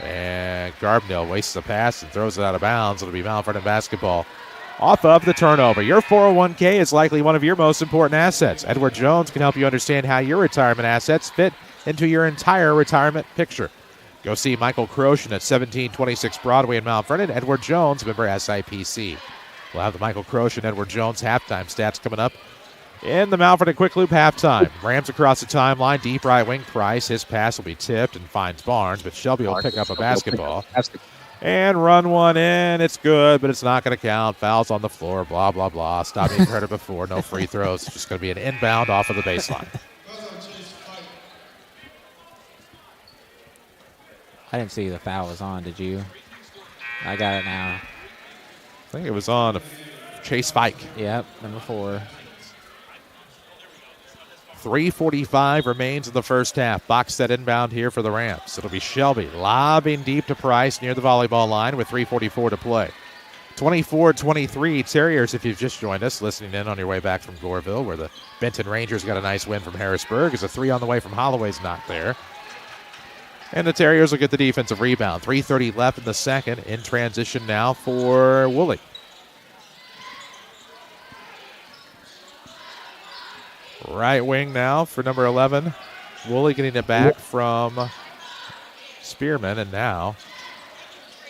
And Carbondale wastes the pass and throws it out of bounds. It'll be Mount Vernon basketball off of the turnover. Your 401k is likely one of your most important assets. Edward Jones can help you understand how your retirement assets fit into your entire retirement picture. Go see Michael Croshen at 1726 Broadway in Mount Vernon. Edward Jones, member SIPC. We'll have the Michael Croshen, Edward Jones halftime stats coming up in the Mount Vernon Quick Loop halftime. Rams across the timeline, deep right wing Price. His pass will be tipped and finds Barnes, but Shelby will pick up a basketball. And run one in. It's good, but it's not going to count. Fouls on the floor, blah, blah, blah. Stop being heard it before. No free throws. It's just going to be an inbound off of the baseline.
I didn't see the foul was on, did you? I got it now.
I think it was on Chase Fike.
Yep, number 4.
3:45 remains in the first half. Box set inbound here for the Rams. It'll be Shelby lobbing deep to Price near the volleyball line with 3:44 to play. 24-23 Terriers, if you've just joined us, listening in on your way back from Goreville, where the Benton Rangers got a nice win from Harrisburg. As a 3 on the way from Holloway's not there. And the Terriers will get the defensive rebound. 3:30 left in the second. In transition now for Woolley. Right wing now for number 11. Woolley getting it back from Spearman. And now,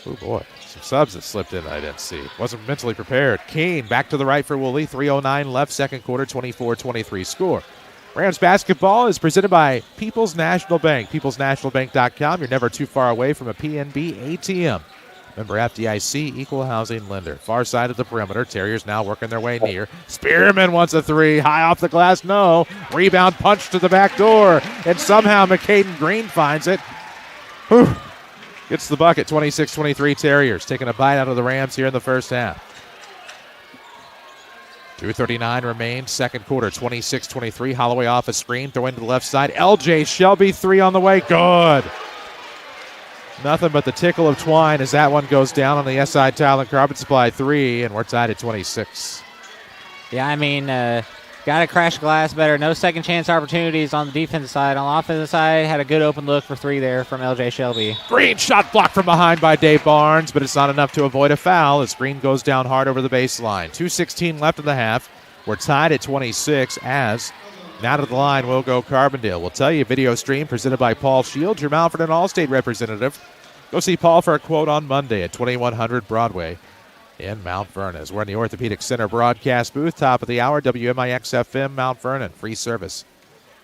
oh boy, some subs that slipped in I didn't see. Wasn't mentally prepared. Keene back to the right for Woolley. 3:09 left, second quarter, 24-23 score. Rams basketball is presented by People's National Bank. PeoplesNationalBank.com. You're never too far away from a PNB ATM. Member FDIC, equal housing lender. Far side of the perimeter. Terriers now working their way near. Spearman wants a 3. High off the glass, no. Rebound punch to the back door. And somehow McCaden Green finds it. Whew. Gets the bucket. 26-23 Terriers. Taking a bite out of the Rams here in the first half. 2:39 remains, second quarter, 26-23. Holloway off a screen, throw into the left side. LJ Shelby, 3 on the way, good. Nothing but the tickle of twine as that one goes down on the SI Tile and Carpet Supply 3, and we're tied at 26.
Yeah, I mean, got to crash glass better. No second chance opportunities on the defensive side. On the offensive side, had a good open look for 3 there from LJ Shelby.
Green shot blocked from behind by Dave Barnes, but it's not enough to avoid a foul as Green goes down hard over the baseline. 2:16 left in the half. We're tied at 26 as now to the line will go Carbondale. We'll tell you, video stream presented by Paul Shields, your Malford and Allstate representative. Go see Paul for a quote on Monday at 2100 Broadway in Mount Vernon. As we're in the Orthopedic Center broadcast booth, top of the hour, WMIX-FM, Mount Vernon. Free service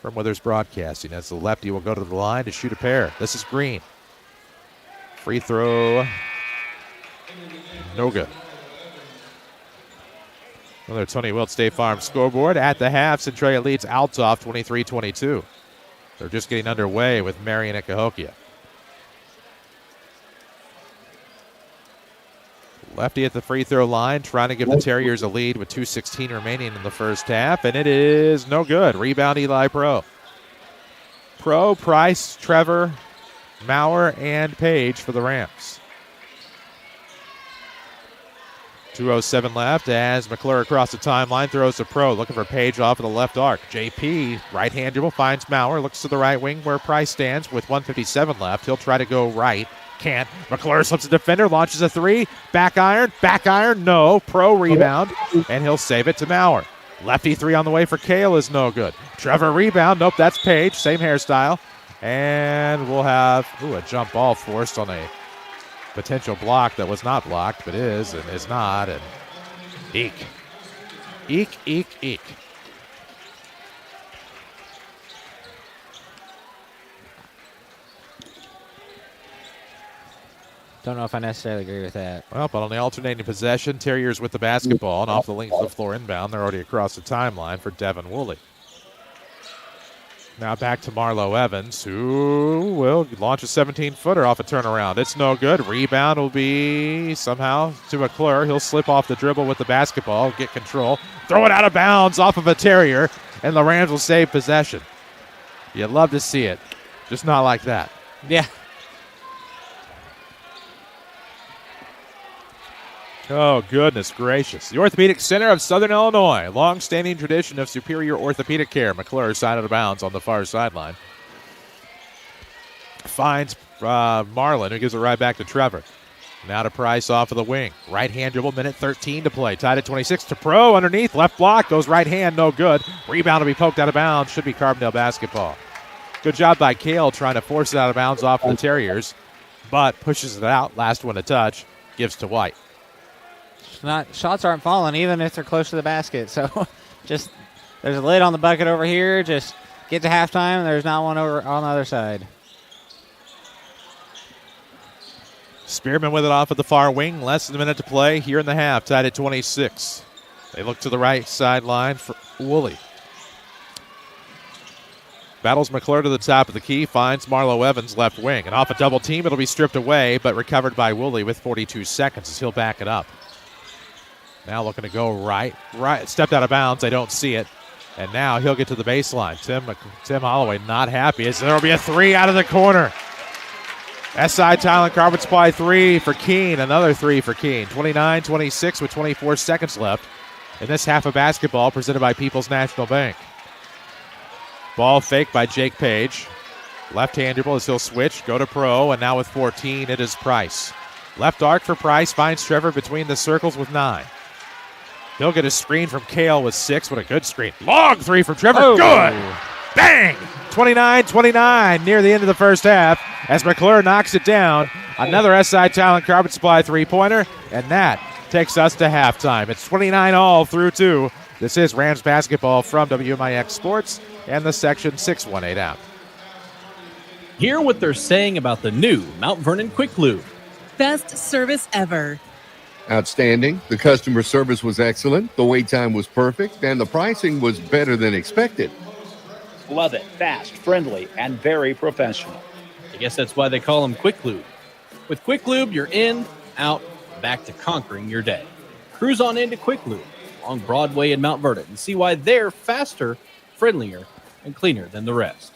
from Withers Broadcasting. As the lefty will go to the line to shoot a pair. This is Green. Free throw. No good. Another Tony Wilt State Farm scoreboard. At the half, Centralia leads Althoff 23-22. They're just getting underway with Marion at Cahokia. Lefty at the free throw line, trying to give the Terriers a lead with 2:16 remaining in the first half, and it is no good. Rebound, Eli Pro. Pro, Price, Trevor, Maurer, and Page for the Rams. 2:07 left as McClure across the timeline throws to Pro, looking for Page off of the left arc. JP, right-hand dribble, finds Maurer, looks to the right wing where Price stands with 1:57 left. He'll try to go right. Can't. McClure slips a defender, launches a 3. Back iron, no. Pro rebound, and he'll save it to Maurer. Lefty 3 on the way for Kale is no good. Trevor rebound, nope, that's Page, same hairstyle. And we'll have, a jump ball forced on a potential block that was not blocked, but is and is not, and eek. Eek, eek, eek.
Don't know if I necessarily agree with that.
Well, but on the alternating possession, Terriers with the basketball, and off the length of the floor inbound, they're already across the timeline for Devin Woolley. Now back to Marlo Evans, who will launch a 17-footer off a turnaround. It's no good. Rebound will be somehow to McClure. He'll slip off the dribble with the basketball, get control, throw it out of bounds off of a Terrier, and the Rams will save possession. You'd love to see it, just not like that.
Yeah.
Oh, goodness gracious. The Orthopedic Center of Southern Illinois. Long-standing tradition of superior orthopedic care. McClure side out of bounds on the far sideline. Finds Marlin, who gives it right back to Trevor. Now to Price off of the wing. Right-hand dribble, minute 13 to play. Tied at 26 to Pro underneath. Left block, goes right hand, no good. Rebound to be poked out of bounds. Should be Carbondale basketball. Good job by Kale trying to force it out of bounds off of the Terriers, but pushes it out. Last one to touch. Gives to White.
Shots aren't falling even if they're close to the basket. So just there's a lid on the bucket over here. Just get to halftime and there's not one over on the other side.
Spearman with it off at the far wing. Less than a minute to play here in the half. Tied at 26. They look to the right sideline for Woolley. Battles McClure to the top of the key. Finds Marlo Evans left wing. And off a double team, it'll be stripped away, but recovered by Woolley with 42 seconds as he'll back it up. Now looking to go right. Stepped out of bounds. They don't see it. And now he'll get to the baseline. Tim Holloway not happy as there will be a three out of the corner. SI Tile and Carpet Supply 3 for Keene. Another 3 for Keene. 29-26 with 24 seconds left in this half of basketball presented by People's National Bank. Ball fake by Jake Page. Left-hand dribble as he'll switch. Go to Pro. And now with 14, it is Price. Left arc for Price. Finds Trevor between the circles with 9. He'll get a screen from Kale with 6. What a good screen. Long 3 from Trevor. Oh. Good. Bang. 29-29 near the end of the first half as McClure knocks it down. Another SI Talent Carpet Supply three-pointer, and that takes us to halftime. It's 29 all through 2. This is Rams basketball from WMIX Sports and the Section 618 app.
Hear what they're saying about the new Mount Vernon Quick Lube.
Best service ever.
Outstanding. The customer service was excellent. The wait time was perfect, and the pricing was better than expected.
Love it. Fast, friendly, and very professional.
I guess that's why they call them Quick Lube. With Quick Lube, you're in, out, back to conquering your day. Cruise on into Quick Lube along Broadway in Mount Vernon and see why they're faster, friendlier, and cleaner than the rest.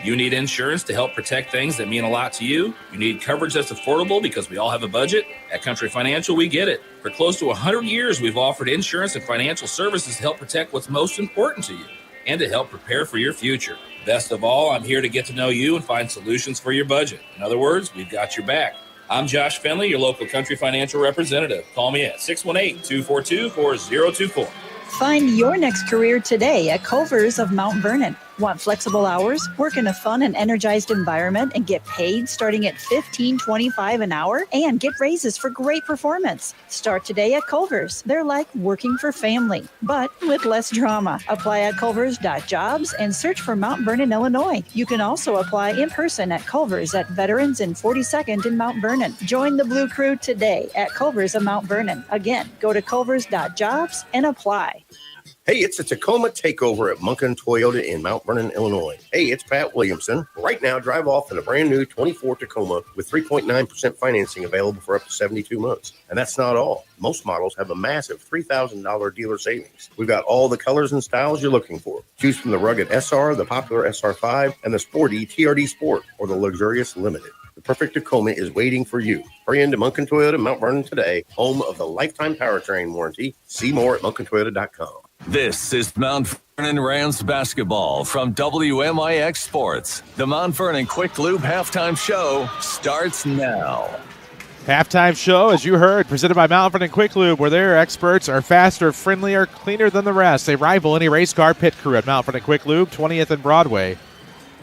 You need insurance to help protect things that mean a lot to you. You need coverage that's affordable because we all have a budget. At Country Financial, we get it. For close to 100 years, we've offered insurance and financial services to help protect what's most important to you and to help prepare for your future. Best of all, I'm here to get to know you and find solutions for your budget. In other words, we've got your back. I'm Josh Finley, your local Country Financial representative. Call me at 618-242-4024.
Find your next career today at Culver's of Mount Vernon. Want flexible hours, work in a fun and energized environment, and get paid starting at $15.25 an hour? And get raises for great performance. Start today at Culver's. They're like working for family, but with less drama. Apply at culvers.jobs and search for Mount Vernon, Illinois. You can also apply in person at Culver's at Veterans and 42nd in Mount Vernon. Join the Blue Crew today at Culver's of Mount Vernon. Again, go to culvers.jobs and apply.
Hey, it's a Tacoma takeover at Munkin Toyota in Mount Vernon, Illinois. Hey, it's Pat Williamson. Right now, drive off in a brand new 24 Tacoma with 3.9% financing available for up to 72 months. And that's not all. Most models have a massive $3,000 dealer savings. We've got all the colors and styles you're looking for. Choose from the rugged SR, the popular SR5, and the sporty TRD Sport, or the luxurious Limited. The perfect Tacoma is waiting for you. Hurry into Munkin Toyota, Mount Vernon today, home of the lifetime powertrain warranty. See more at munkintoyota.com.
This is Mount Vernon Rams basketball from WMIX Sports. The Mount Vernon Quick Lube halftime show starts now.
Halftime show, as you heard, presented by Mount Vernon Quick Lube, where their experts are faster, friendlier, cleaner than the rest. They rival any race car pit crew at Mount Vernon Quick Lube, 20th and Broadway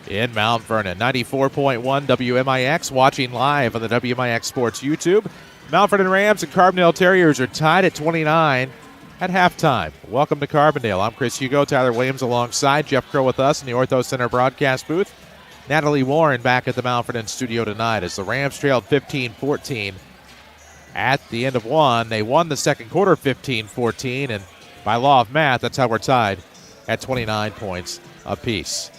in Mount Vernon. 94.1 WMIX, watching live on the WMIX Sports YouTube. Mount Vernon Rams and Carbondale Terriers are tied at 29 at halftime. Welcome to Carbondale. I'm Chris Hugo, Tyler Williams alongside Jeff Crow with us in the Ortho Center broadcast booth. Natalie Warren back at the Mount Vernon studio tonight as the Rams trailed 15-14 at the end of one. They won the second quarter 15-14, and by law of math, that's how we're tied at 29 points apiece.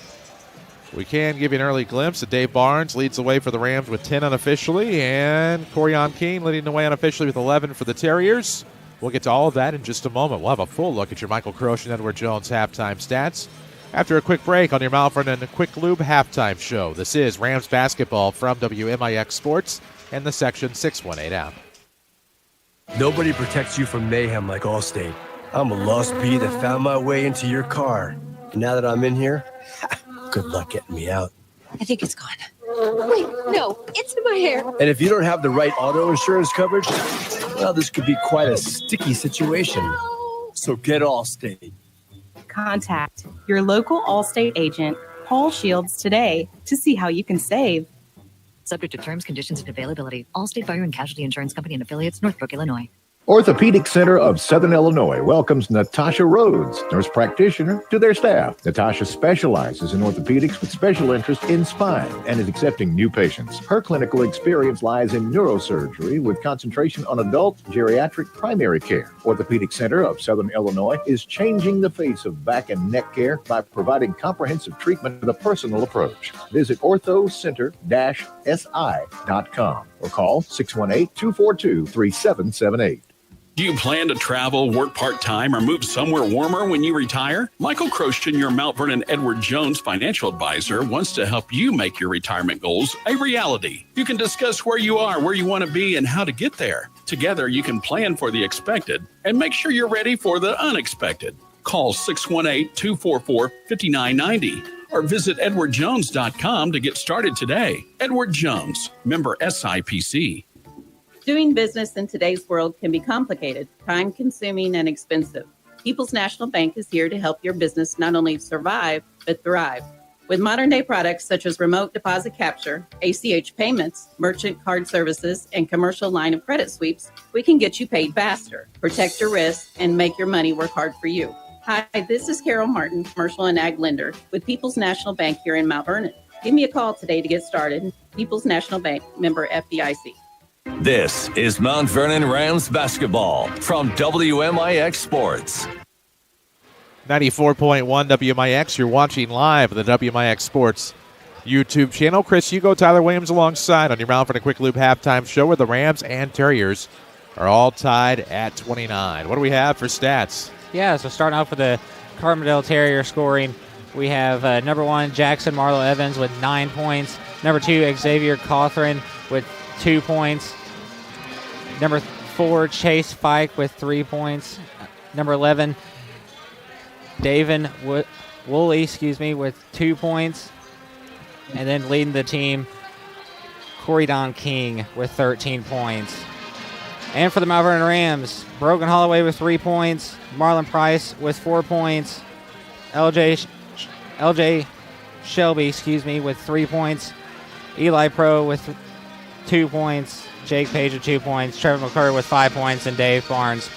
We can give you an early glimpse that Dave Barnes leads the way for the Rams with 10 unofficially, and Corian Keene leading the way unofficially with 11 for the Terriers. We'll get to all of that in just a moment. We'll have a full look at your Michael Croce and Edward Jones halftime stats after a quick break on your Mount Vernon Quick Lube halftime show. This is Rams basketball from WMIX Sports and the Section 618 app.
Nobody protects you from mayhem like Allstate. I'm a lost bee that found my way into your car. And now that I'm in here, good luck getting me out.
I think it's gone. Wait, no, it's in my hair.
And if you don't have the right auto insurance coverage, well, this could be quite a sticky situation. So get Allstate.
Contact your local Allstate agent, Paul Shields, today to see how you can save.
Subject to terms, conditions, and availability. Allstate Fire and Casualty Insurance Company and Affiliates, Northbrook, Illinois.
Orthopedic Center of Southern Illinois welcomes Natasha Rhodes, nurse practitioner, to their staff. Natasha specializes in orthopedics with special interest in spine and is accepting new patients. Her clinical experience lies in neurosurgery with concentration on adult geriatric primary care. Orthopedic Center of Southern Illinois is changing the face of back and neck care by providing comprehensive treatment with a personal approach. Visit orthocenter-si.com or call 618-242-3778.
Do you plan to travel, work part-time, or move somewhere warmer when you retire? Michael Croshan, your Mount Vernon Edward Jones financial advisor, wants to help you make your retirement goals a reality. You can discuss where you are, where you want to be, and how to get there. Together, you can plan for the expected and make sure you're ready for the unexpected. Call 618-244-5990 or visit edwardjones.com to get started today. Edward Jones, member SIPC.
Doing business in today's world can be complicated, time-consuming, and expensive. People's National Bank is here to help your business not only survive, but thrive. With modern-day products such as remote deposit capture, ACH payments, merchant card services, and commercial line of credit sweeps, we can get you paid faster, protect your risk, and make your money work hard for you. Hi, this is Carol Martin, commercial and ag lender with People's National Bank here in Mount Vernon. Give me a call today to get started. People's National Bank, member FDIC.
This is Mount Vernon Rams basketball from WMIX Sports.
94.1 WMIX. You're watching live the WMIX Sports YouTube channel. Chris Hugo, Tyler Williams alongside on your Mount Vernon Quick Loop halftime show where the Rams and Terriers are all tied at 29. What do we have for stats?
Yeah, so starting off with the Carbondale Terrier scoring, we have number 1, Jackson Marlowe Evans with 9 points. Number 2, Xavier Cawthron with 2 points. Number 4, Chase Fike with 3 points. Number 11, Davin Woolley, with 2 points. And then leading the team, Corey Don King with 13 points. And for the Mount Vernon Rams, Brogan Holloway with 3 points. Marlon Price with 4 points. LJ Shelby, with 3 points. Eli Pro with 2 points. Jake Page with 2 points. Trevor McCurry with 5 points. And Dave Barnes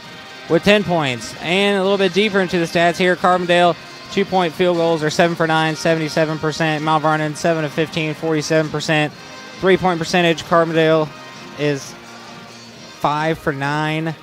with 10 points. And a little bit deeper into the stats here, Carbondale, 2-point field goals are 7 for 9, 77%. Mount Vernon, 7 of 15, 47%. 3-point percentage, Carbondale is 5 for 9,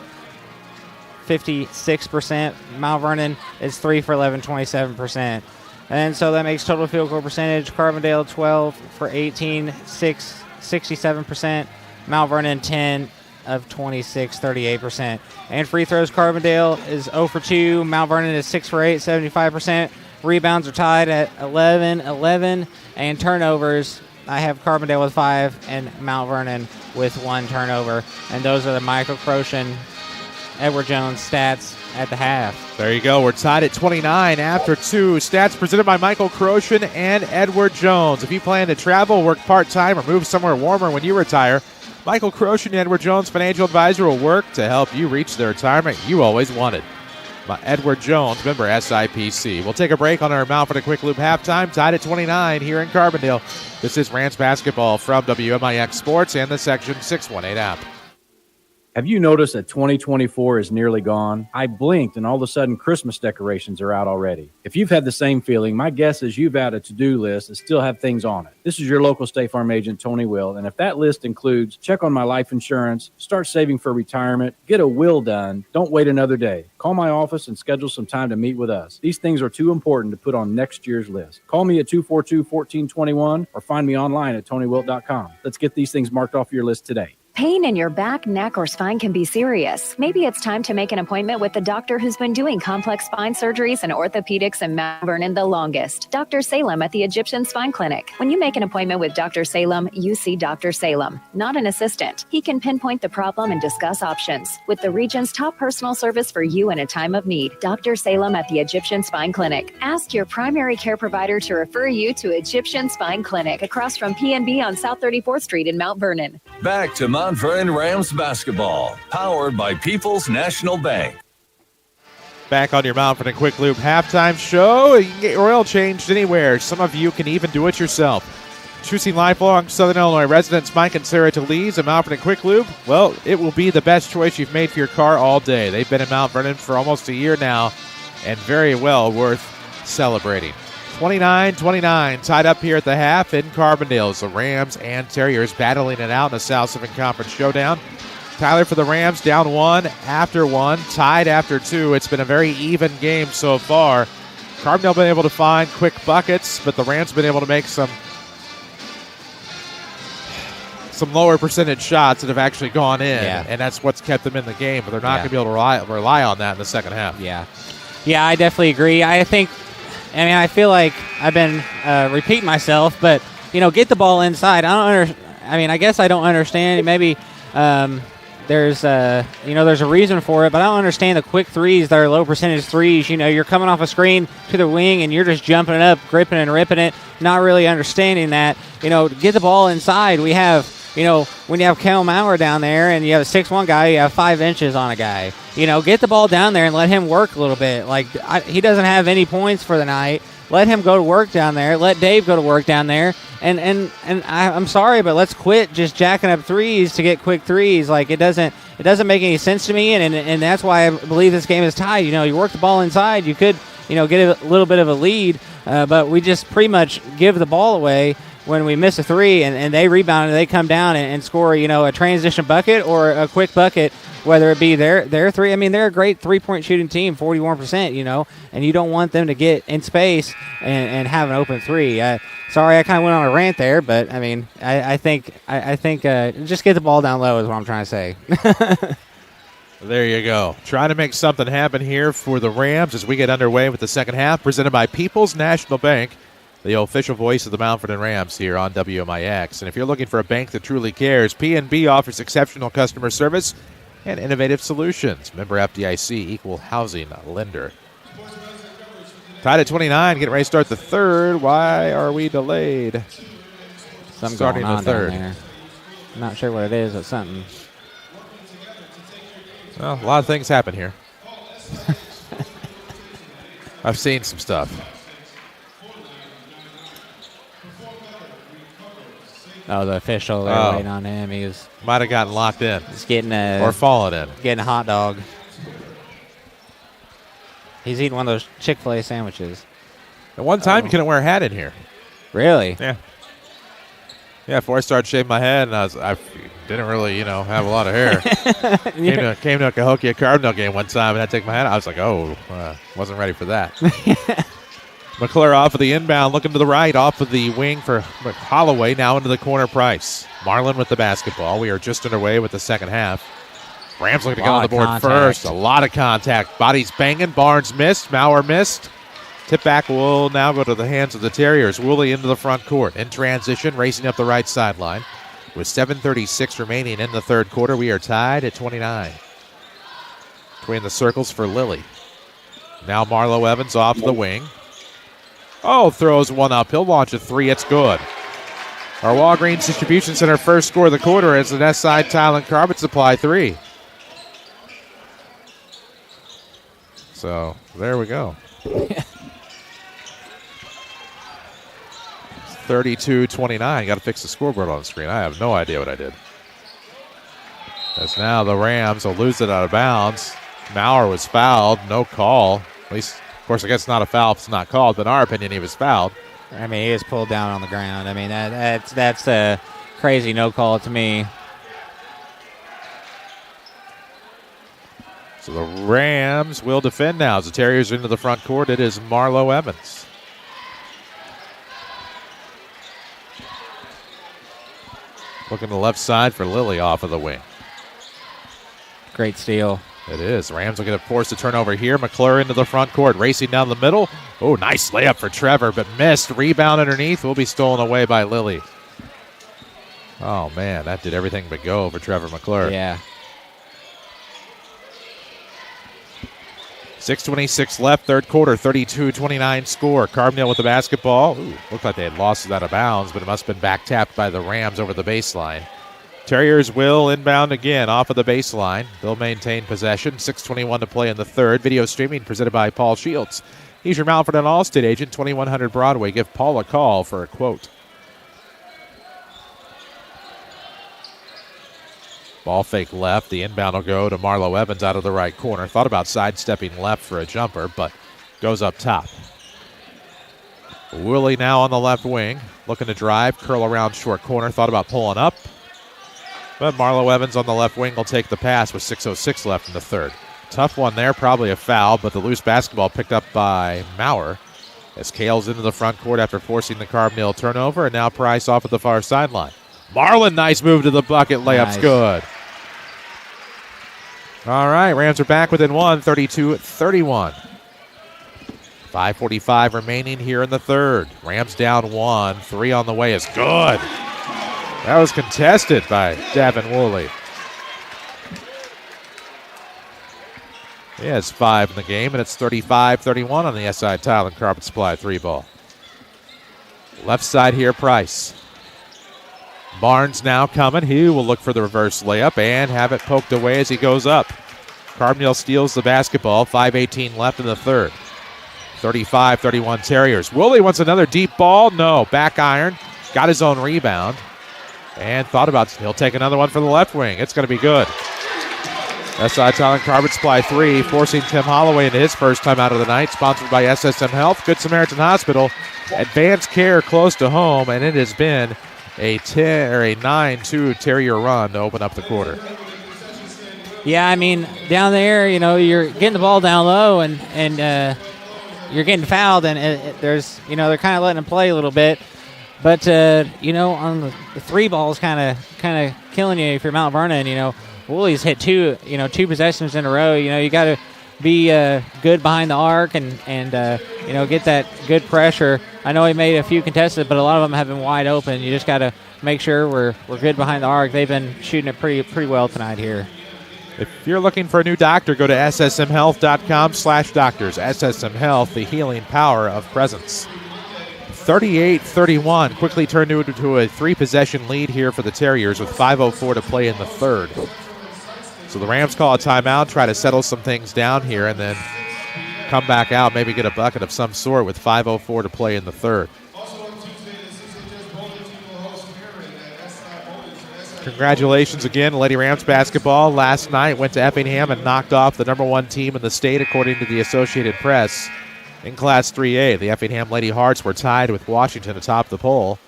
56%. Mount Vernon is 3 for 11, 27%. And so that makes total field goal percentage, Carbondale 12 for 18, 67%. Mount Vernon 10 of 26, 38%. And free throws, Carbondale is 0 for 2. Mount Vernon is 6 for 8, 75%. Rebounds are tied at 11. And turnovers, I have Carbondale with 5 and Mount Vernon with 1 turnover. And those are the Michael Croshan, Edward Jones stats at the half.
There you go. We're tied at 29 after 2. Stats presented by Michael Croshan and Edward Jones. If you plan to travel, work part-time, or move somewhere warmer when you retire, Michael Croshan and Edward Jones, financial advisor, will work to help you reach the retirement you always wanted. Edward Jones, member SIPC. We'll take a break on our Mount Vernon Quick Loop halftime, tied at 29 here in Carbondale. This is Rams basketball from WMIX Sports and the Section 618 app.
Have you noticed that 2024 is nearly gone? I blinked and all of a sudden Christmas decorations are out already. If you've had the same feeling, my guess is you've had a to-do list and still have things on it. This is your local State Farm agent, Tony Will, and if that list includes check on my life insurance, start saving for retirement, get a will done, don't wait another day. Call my office and schedule some time to meet with us. These things are too important to put on next year's list. Call me at 242-1421 or find me online at TonyWilt.com. Let's get these things marked off your list today.
Pain in your back, neck, or spine can be serious. Maybe it's time to make an appointment with the doctor who's been doing complex spine surgeries and orthopedics in Mount Vernon the longest, Dr. Salem at the Egyptian Spine Clinic. When you make an appointment with Dr. Salem, you see Dr. Salem, not an assistant. He can pinpoint the problem and discuss options. With the region's top personal service for you in a time of need, Dr. Salem at the Egyptian Spine Clinic. Ask your primary care provider to refer you to Egyptian Spine Clinic across from PNB on South 34th Street in Mount Vernon.
Back to Mount Vernon Rams basketball, powered by People's National Bank.
Back on your Mount Vernon Quick Loop halftime show. You can get your oil changed anywhere. Some of you can even do it yourself. Choosing lifelong Southern Illinois residents Mike and Sarah Tellez and Mount Vernon Quick Lube, well, it will be the best choice you've made for your car all day. They've been in Mount Vernon for almost a year now and very well worth celebrating. 29-29, tied up here at the half in Carbondale. The Rams and Terriers battling it out in the South Southern Conference showdown. Tyler, for the Rams, down 1 after 1, tied after 2. It's been a very even game so far. Carbondale been able to find quick buckets, but the Rams have been able to make some lower percentage shots that have actually gone in, and that's what's kept them in the game, but they're not going to be able to rely on that in the second half.
Yeah, I definitely agree. I feel like I've been repeating myself, but, get the ball inside. I guess I don't understand. Maybe there's a reason for it, but I don't understand the quick threes that are low percentage threes. You're coming off a screen to the wing, and you're just jumping it up, gripping and ripping it, not really understanding that. Get the ball inside. We have, when you have Kel Maurer down there and you have a 6'1" guy, you have 5 inches on a guy. Get the ball down there and let him work a little bit. He doesn't have any points for the night. Let him go to work down there. Let Dave go to work down there. And I'm sorry, but let's quit just jacking up threes to get quick threes. It doesn't make any sense to me, and that's why I believe this game is tied. You work the ball inside, you could get a little bit of a lead, but we just pretty much give the ball away when we miss a three, and they rebound and they come down and score, a transition bucket or a quick bucket, whether it be their three. They're a great three-point shooting team, 41%, and you don't want them to get in space and have an open three. Sorry, I kind of went on a rant there, but I think just get the ball down low is what I'm trying to say.
There you go. Trying to make something happen here for the Rams as we get underway with the second half, presented by People's National Bank, the official voice of the Mount Vernon Rams here on WMIX. And if you're looking for a bank that truly cares, PNB offers exceptional customer service and innovative solutions. Member FDIC, equal housing lender. Tied at 29, getting ready to start the third. Why are we delayed?
Something
starting
going on
the third.
down there. I'm not sure what it is, but something.
Well, a lot of things happen here. I've seen some stuff.
Oh, the official, they're waiting on him. He was
might have gotten locked in.
He's getting
or fallen in.
Getting a hot dog. He's eating one of those Chick-fil-A sandwiches.
At one time, you couldn't wear a hat in here.
Really?
Yeah. Yeah, before I started shaving my head, and I didn't really, have a lot of hair. Came to a Cahokia Cardinal game one time, and I had to take my hat out. I was like, wasn't ready for that. McClure off of the inbound, looking to the right, off of the wing for Holloway, now into the corner Price. Marlin with the basketball. We are just underway with the second half. Rams looking to go on the board first. A lot of contact. Bodies banging. Barnes missed. Maurer missed. Tip back will now go to the hands of the Terriers. Woolley into the front court. In transition, racing up the right sideline. With 7:36 remaining in the third quarter, we are tied at 29. Between the circles for Lilly. Now Marlo Evans off the wing. Throws one up. He'll launch a three. It's good. Our Walgreens Distribution Center first score of the quarter is an S-Side Tile and Carpet Supply 3. So, there we go. 32-29. Got to fix the scoreboard on the screen. I have no idea what I did. As now the Rams will lose it out of bounds. Maurer was fouled. No call. At least, of course, I guess it's not a foul if it's not called, but in our opinion, he was fouled.
He was pulled down on the ground. That's a crazy no call to me.
So the Rams will defend now as the Terriers are into the front court. It is Marlo Evans. Looking to the left side for Lilly off of the wing.
Great steal.
It is. Rams are going to force a turnover here. McClure into the front court, racing down the middle. Oh, nice layup for Trevor, but missed. Rebound underneath will be stolen away by Lilly. Oh, man, that did everything but go for Trevor McClure.
Yeah.
6:26 left, third quarter, 32-29 score. Carbondale with the basketball. Ooh, looked like they had lost it out of bounds, but it must have been back tapped by the Rams over the baseline. Terriers will inbound again off of the baseline. They'll maintain possession. 6:21 to play in the third. Video streaming presented by Paul Shields. He's your Mount Vernon Allstate agent, 2100 Broadway. Give Paul a call for a quote. Ball fake left. The inbound will go to Marlo Evans out of the right corner. Thought about sidestepping left for a jumper, but goes up top. Woolley now on the left wing. Looking to drive. Curl around short corner. Thought about pulling up. But Marlo Evans on the left wing will take the pass with 6:06 left in the third. Tough one there. Probably a foul, but the loose basketball picked up by Maurer as Kale's into the front court after forcing the Carbondale turnover, and now Price off at the far sideline. Marlin, nice move to the bucket. Layup's good. All right, Rams are back within one, 32-31. 5:45 remaining here in the third. Rams down one. 3 on the way is good. That was contested by Davin Woolley. He has 5 in the game, and it's 35-31 on the SI Tile and Carpet Supply 3 ball. Left side here, Price. Barnes now coming. He will look for the reverse layup and have it poked away as he goes up. Carbondale steals the basketball. 5:18 left in the third. 35-31 Terriers. Woolley wants another deep ball. No, back iron. Got his own rebound. And thought about he'll take another one for the left wing. It's going to be good. SI Tile and Carpet Supply 3, forcing Tim Holloway into his first time out of the night. Sponsored by SSM Health, Good Samaritan Hospital, Advanced Care close to home, and it has been a 9-2 Terrier run to open up the quarter.
Yeah, I mean, down there, you're getting the ball down low and you're getting fouled, and there's, they're kind of letting him play a little bit. But, on the 3 balls kind of killing you if you're Mount Vernon. Woolley's hit two possessions in a row. You got to be good behind the arc and get that good pressure. I know he made a few contested, but a lot of them have been wide open. You just got to make sure we're good behind the arc. They've been shooting it pretty well tonight here.
If you're looking for a new doctor, go to ssmhealth.com/doctors. SSM Health, the healing power of presence. 38-31, quickly turned into a 3-possession lead here for the Terriers with 5:04 to play in the third. So the Rams call a timeout, try to settle some things down here, and then come back out, maybe get a bucket of some sort with 5:04 to play in the third. Congratulations again, Lady Rams basketball. Last night went to Effingham and knocked off the number 1 team in the state, according to the Associated Press. In Class 3A, the Effingham Lady Hearts were tied with Washington atop the poll.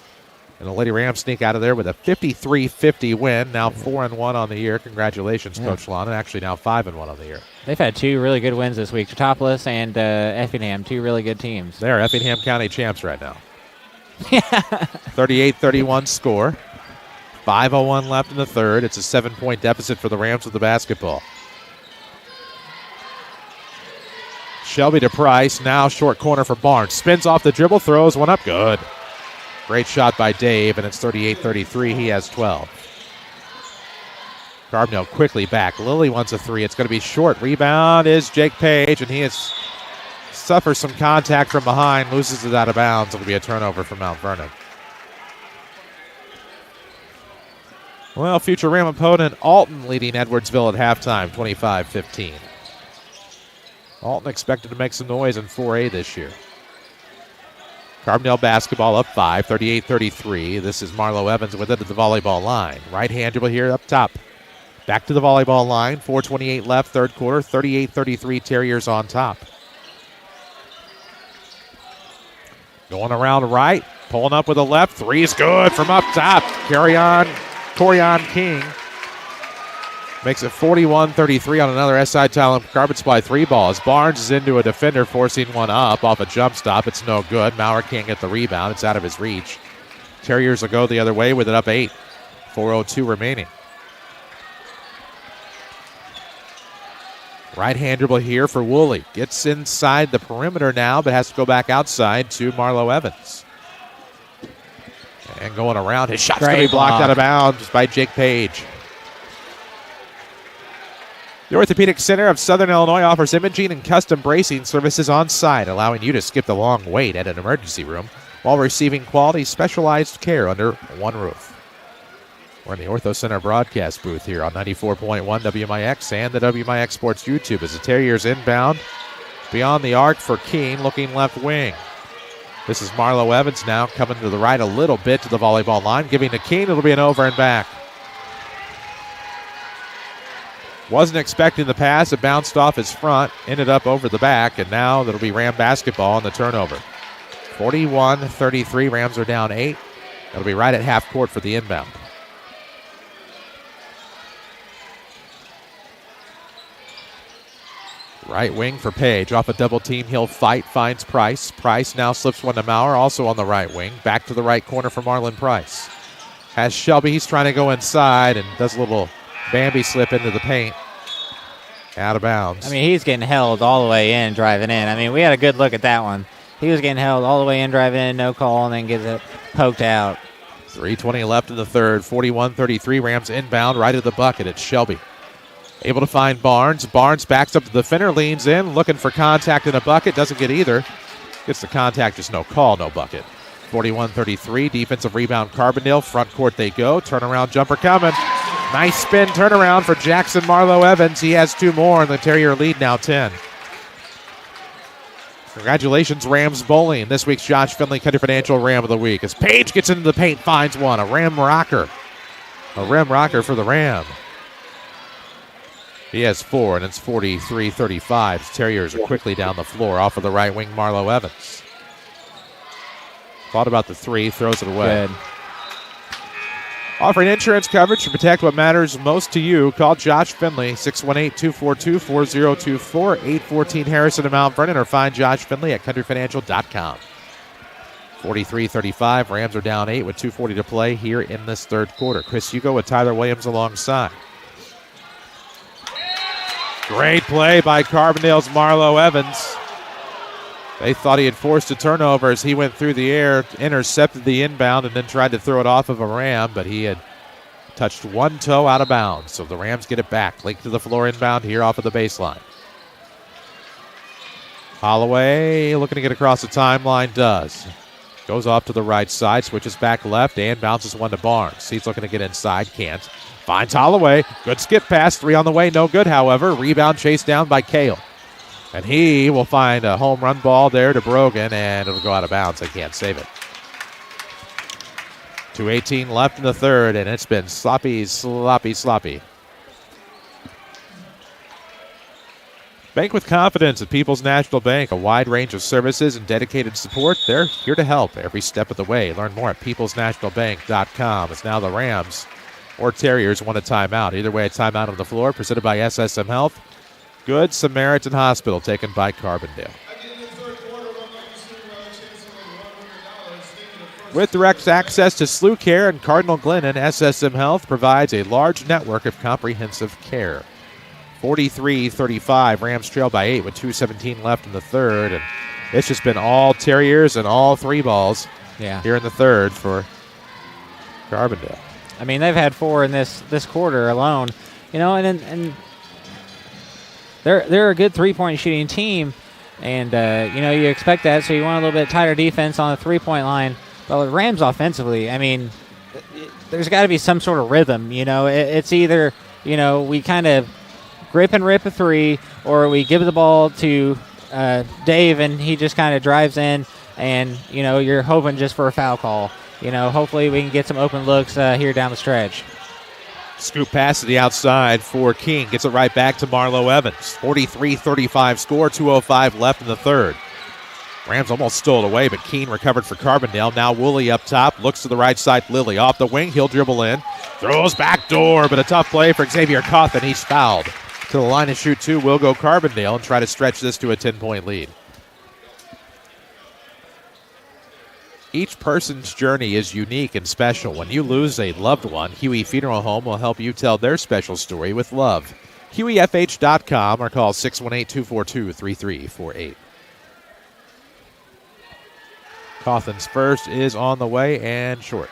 And the Lady Rams sneak out of there with a 53-50 win, now 4-1 on the year. Congratulations, Coach Lana. Actually now 5-1 on the year.
They've had 2 really good wins this week. Topless and Effingham, 2 really good teams.
They're Effingham County champs right now. 38-31 score. 5:01 left in the third. It's a 7-point deficit for the Rams with the basketball. Shelby to Price. Now short corner for Barnes. Spins off the dribble. Throws one up. Good. Great shot by Dave, and it's 38-33. He has 12. Carbondale quickly back. Lilly wants a 3. It's going to be short. Rebound is Jake Page, and he suffers some contact from behind. Loses it out of bounds. It'll be a turnover for Mount Vernon. Well, future Ram opponent Alton leading Edwardsville at halftime, 25-15. Alton expected to make some noise in 4A this year. Carbondale basketball up 5, 38-33. This is Marlo Evans with it at the volleyball line. Right-hand dribble here up top. Back to the volleyball line, 4:28 left, third quarter, 38-33, Terriers on top. Going around right, pulling up with a left, 3 is good from up top. Corian King makes it 41-33 on another SI Tile and Carpet Supply 3 ball. As Barnes is into a defender, forcing one up off a jump stop. It's no good. Maurer can't get the rebound. It's out of his reach. Terriers will go the other way with it up 8. 4:02 remaining. Right-hand dribble here for Woolley. Gets inside the perimeter now, but has to go back outside to Marlo Evans. And going around, his shot's going to be blocked out of bounds by Jake Page. The Orthopedic Center of Southern Illinois offers imaging and custom bracing services on site, allowing you to skip the long wait at an emergency room while receiving quality specialized care under one roof. We're in the Ortho Center broadcast booth here on 94.1 WMIX and the WMIX Sports YouTube as the Terriers inbound beyond the arc for Keene, looking left wing. This is Marlo Evans now coming to the right a little bit to the volleyball line, giving to Keene. It'll be an over and back. Wasn't expecting the pass. It bounced off his front, ended up over the back, and now it'll be Ram basketball on the turnover. 41-33. Rams are down 8. It'll be right at half court for the inbound. Right wing for Page. Off a double team, he'll fight, finds Price. Price now slips one to Maurer, also on the right wing. Back to the right corner for Marlon Price. Has Shelby. He's trying to go inside and does a little Bambi slip into the paint. Out of bounds.
I mean, he's getting held all the way in, driving in. I mean, we had a good look at that one. He was getting held all the way in, driving in, no call, and then gets it poked out.
3:20 left in the third. 41-33. Rams inbound right at the bucket. It's Shelby. Able to find Barnes. Barnes backs up to the defender, leans in, looking for contact in a bucket. Doesn't get either. Gets the contact, just no call, no bucket. 41-33. Defensive rebound, Carbondale. Front court they go. Turnaround jumper coming. Nice spin turnaround for Jackson Marlowe Evans. He has 2 more, and the Terrier lead now 10. Congratulations, Rams bowling. This week's Josh Finley Country Financial Ram of the Week. As Page gets into the paint, finds one. A rim rocker. A rim rocker for the Ram. He has 4, and it's 43-35. Terriers are quickly down the floor. Off of the right wing, Marlowe Evans. Thought about the 3, throws it away.
Good.
Offering insurance coverage to protect what matters most to you. Call Josh Finley, 618-242-4024, 814 Harrison and Mount Vernon, or find Josh Finley at countryfinancial.com. 43-35. Rams are down 8 with 2:40 to play here in this third quarter. Chris Hugo with Tyler Williams alongside. Great play by Carbondale's Marlowe Evans. They thought he had forced a turnover as he went through the air, intercepted the inbound, and then tried to throw it off of a Ram, but he had touched one toe out of bounds. So the Rams get it back. Link to the floor inbound here off of the baseline. Holloway looking to get across the timeline, does. Goes off to the right side, switches back left, and bounces one to Barnes. He's looking to get inside, can't. Finds Holloway. Good skip pass, 3 on the way, no good, however. Rebound chased down by Cale. And he will find a home run ball there to Brogan, and it'll go out of bounds. They can't save it. 2:18 left in the third, and it's been sloppy. Bank with confidence at People's National Bank. A wide range of services and dedicated support. They're here to help every step of the way. Learn more at peoplesnationalbank.com. It's now the Rams or Terriers want a timeout. Either way, a timeout on the floor, presented by SSM Health. Good Samaritan Hospital, taken by Carbondale. With direct access to SLU Care and Cardinal Glennon, SSM Health provides a large network of comprehensive care. 43-35, Rams trail by 8 with 2:17 left in the third. And it's just been all Terriers and all 3 balls here in the third for Carbondale.
I mean, they've had 4 in this quarter alone. You know, and they're a good 3-point shooting team, and you know, you expect that, so you want a little bit tighter defense on the 3-point line. But with Rams offensively, I mean, there's got to be some sort of rhythm. You know, it's either, you know, we kind of grip and rip a 3, or we give the ball to Dave and he just kind of drives in, and you know, you're hoping just for a foul call. You know, hopefully we can get some open looks here down the stretch.
Scoop pass to the outside for King. Gets it right back to Marlowe Evans. 43-35 score, 2:05 left in the third. Rams almost stole it away, but Keene recovered for Carbondale. Now Woolley up top, looks to the right side. Lilly off the wing, he'll dribble in. Throws back door, but a tough play for Xavier Cawthon. He's fouled. To the line and shoot 2 will go Carbondale and try to stretch this to a 10-point lead. Each person's journey is unique and special. When you lose a loved one, Huey Funeral Home will help you tell their special story with love. HueyFH.com or call 618-242-3348. Cawthon's first is on the way and short.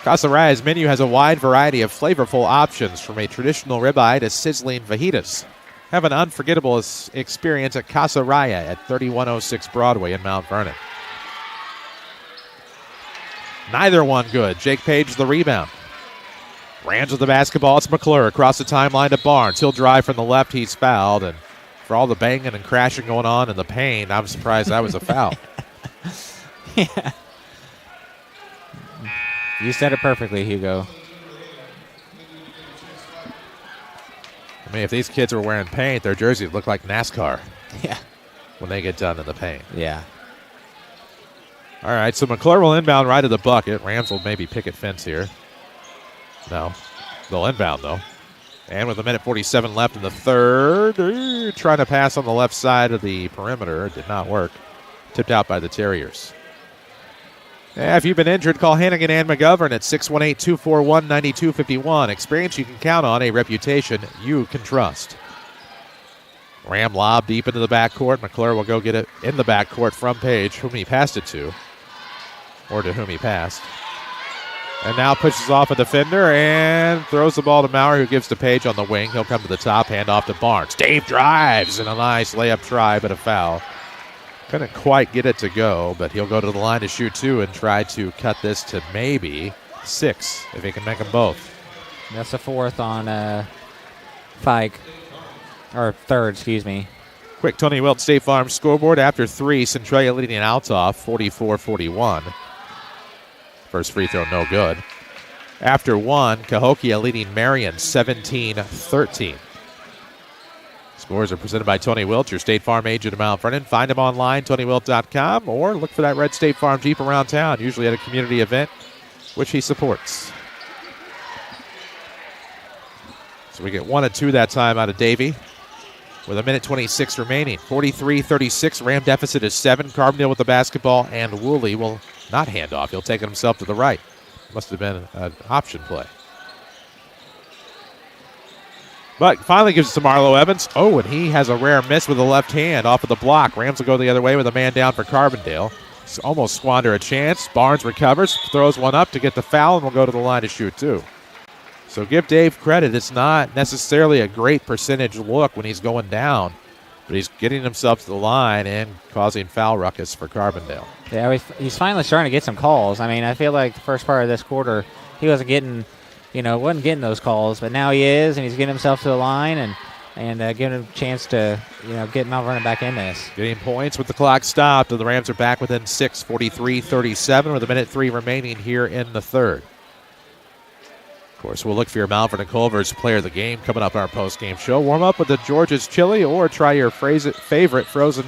Casa Raya's menu has a wide variety of flavorful options, from a traditional ribeye to sizzling fajitas. Have an unforgettable experience at Casa Raya at 3106 Broadway in Mount Vernon. Neither one good. Jake Page the rebound. Rams with the basketball. It's McClure across the timeline to Barnes. He'll drive from the left. He's fouled. And for all the banging and crashing going on in the paint, I'm surprised that was a foul.
Yeah. You said it perfectly, Hugo.
I mean, if these kids were wearing paint, their jerseys look like NASCAR.
Yeah.
When they get done in the paint.
Yeah.
All right, so McClure will inbound right of the bucket. Rams will maybe picket fence here. No. They'll inbound, though. And with 1:47 left in the third, trying to pass on the left side of the perimeter. It did not work. Tipped out by the Terriers. Yeah, if you've been injured, call Hannigan and McGovern at 618-241-9251. Experience you can count on, a reputation you can trust. Ram lob deep into the backcourt. McClure will go get it in the backcourt from Page, whom he passed it to, or to whom he passed. And now pushes off a defender and throws the ball to Maurer, who gives to Page on the wing. He'll come to the top, hand off to Barnes. Dave drives, and a nice layup try, but a foul. Couldn't quite get it to go, but he'll go to the line to shoot 2 and try to cut this to maybe 6, if he can make them both.
That's the 4th on Fike. Or 3rd, excuse me.
Quick Tony Wilt State Farm scoreboard. After 3, Centralia leading Altoff 44-41. First free throw no good. After 1, Cahokia leading Marion 17-13. Scores are presented by Tony Wilt, your State Farm agent of Mount Vernon. Find him online, TonyWilt.com, or look for that red State Farm Jeep around town, usually at a community event, which he supports. So we get 1 and 2 that time out of Davey. With 1:26 remaining. 43-36. Ram deficit is 7. Carbondale with the basketball, and Woolley will not hand off. He'll take it himself to the right. Must have been an option play. But finally gives it to Marlo Evans. Oh, and he has a rare miss with the left hand off of the block. Rams will go the other way with a man down for Carbondale. Almost squander a chance. Barnes recovers, throws one up to get the foul, and will go to the line to shoot 2. So give Dave credit. It's not necessarily a great percentage look when he's going down, but he's getting himself to the line and causing foul ruckus for Carbondale.
Yeah, he's finally starting to get some calls. I mean, I feel like the first part of this quarter, he wasn't getting those calls, but now he is, and he's getting himself to the line and giving him a chance to, get Mount Vernon back in this.
Getting points with the clock stopped, and the Rams are back within 6, 43-37, with 1:03 remaining here in the third. Of course, we'll look for your Mount Vernon Culver's player of the game coming up on our post-game show. Warm up with the George's Chili or try your favorite frozen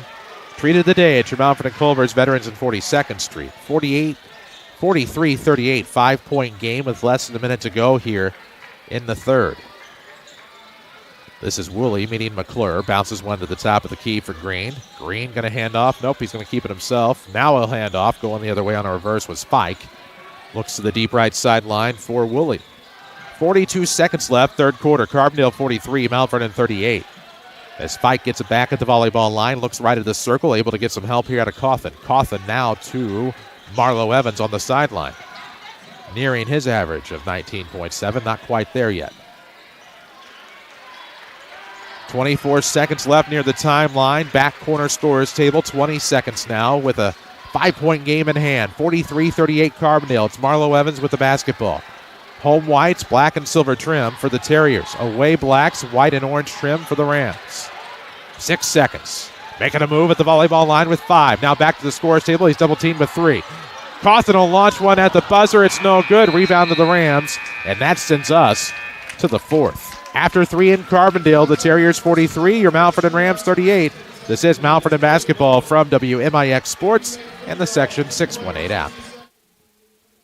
treat of the day at your Mount Vernon Culver's Veterans and 42nd Street. 43-38, 5-point game with less than a minute to go here in the third. This is Woolley meeting McClure. Bounces one to the top of the key for Green. Green going to hand off. Nope, he's going to keep it himself. Now he'll hand off. Going the other way on a reverse with Spike. Looks to the deep right sideline for Woolley. 42 seconds left, third quarter. Carbondale 43, Mount Vernon 38. As Spike gets it back at the volleyball line, looks right at the circle, able to get some help here out of Cawthon. Cawthon now to Marlo Evans on the sideline. Nearing his average of 19.7, not quite there yet. 24 seconds left near the timeline. Back corner scorer's table, 20 seconds now with a 5-point game in hand. 43-38 Carbondale. It's Marlo Evans with the basketball. Home whites, black and silver trim for the Terriers. Away blacks, white and orange trim for the Rams. 6 seconds. Making a move at the volleyball line with 5. Now back to the scorer's table. He's double teamed with 3. Cawthon will launch one at the buzzer. It's no good. Rebound to the Rams. And that sends us to the fourth. After 3 in Carbondale, the Terriers 43, your Mount Vernon Rams 38. This is Mount Vernon basketball from WMIX Sports and the Section 618 app.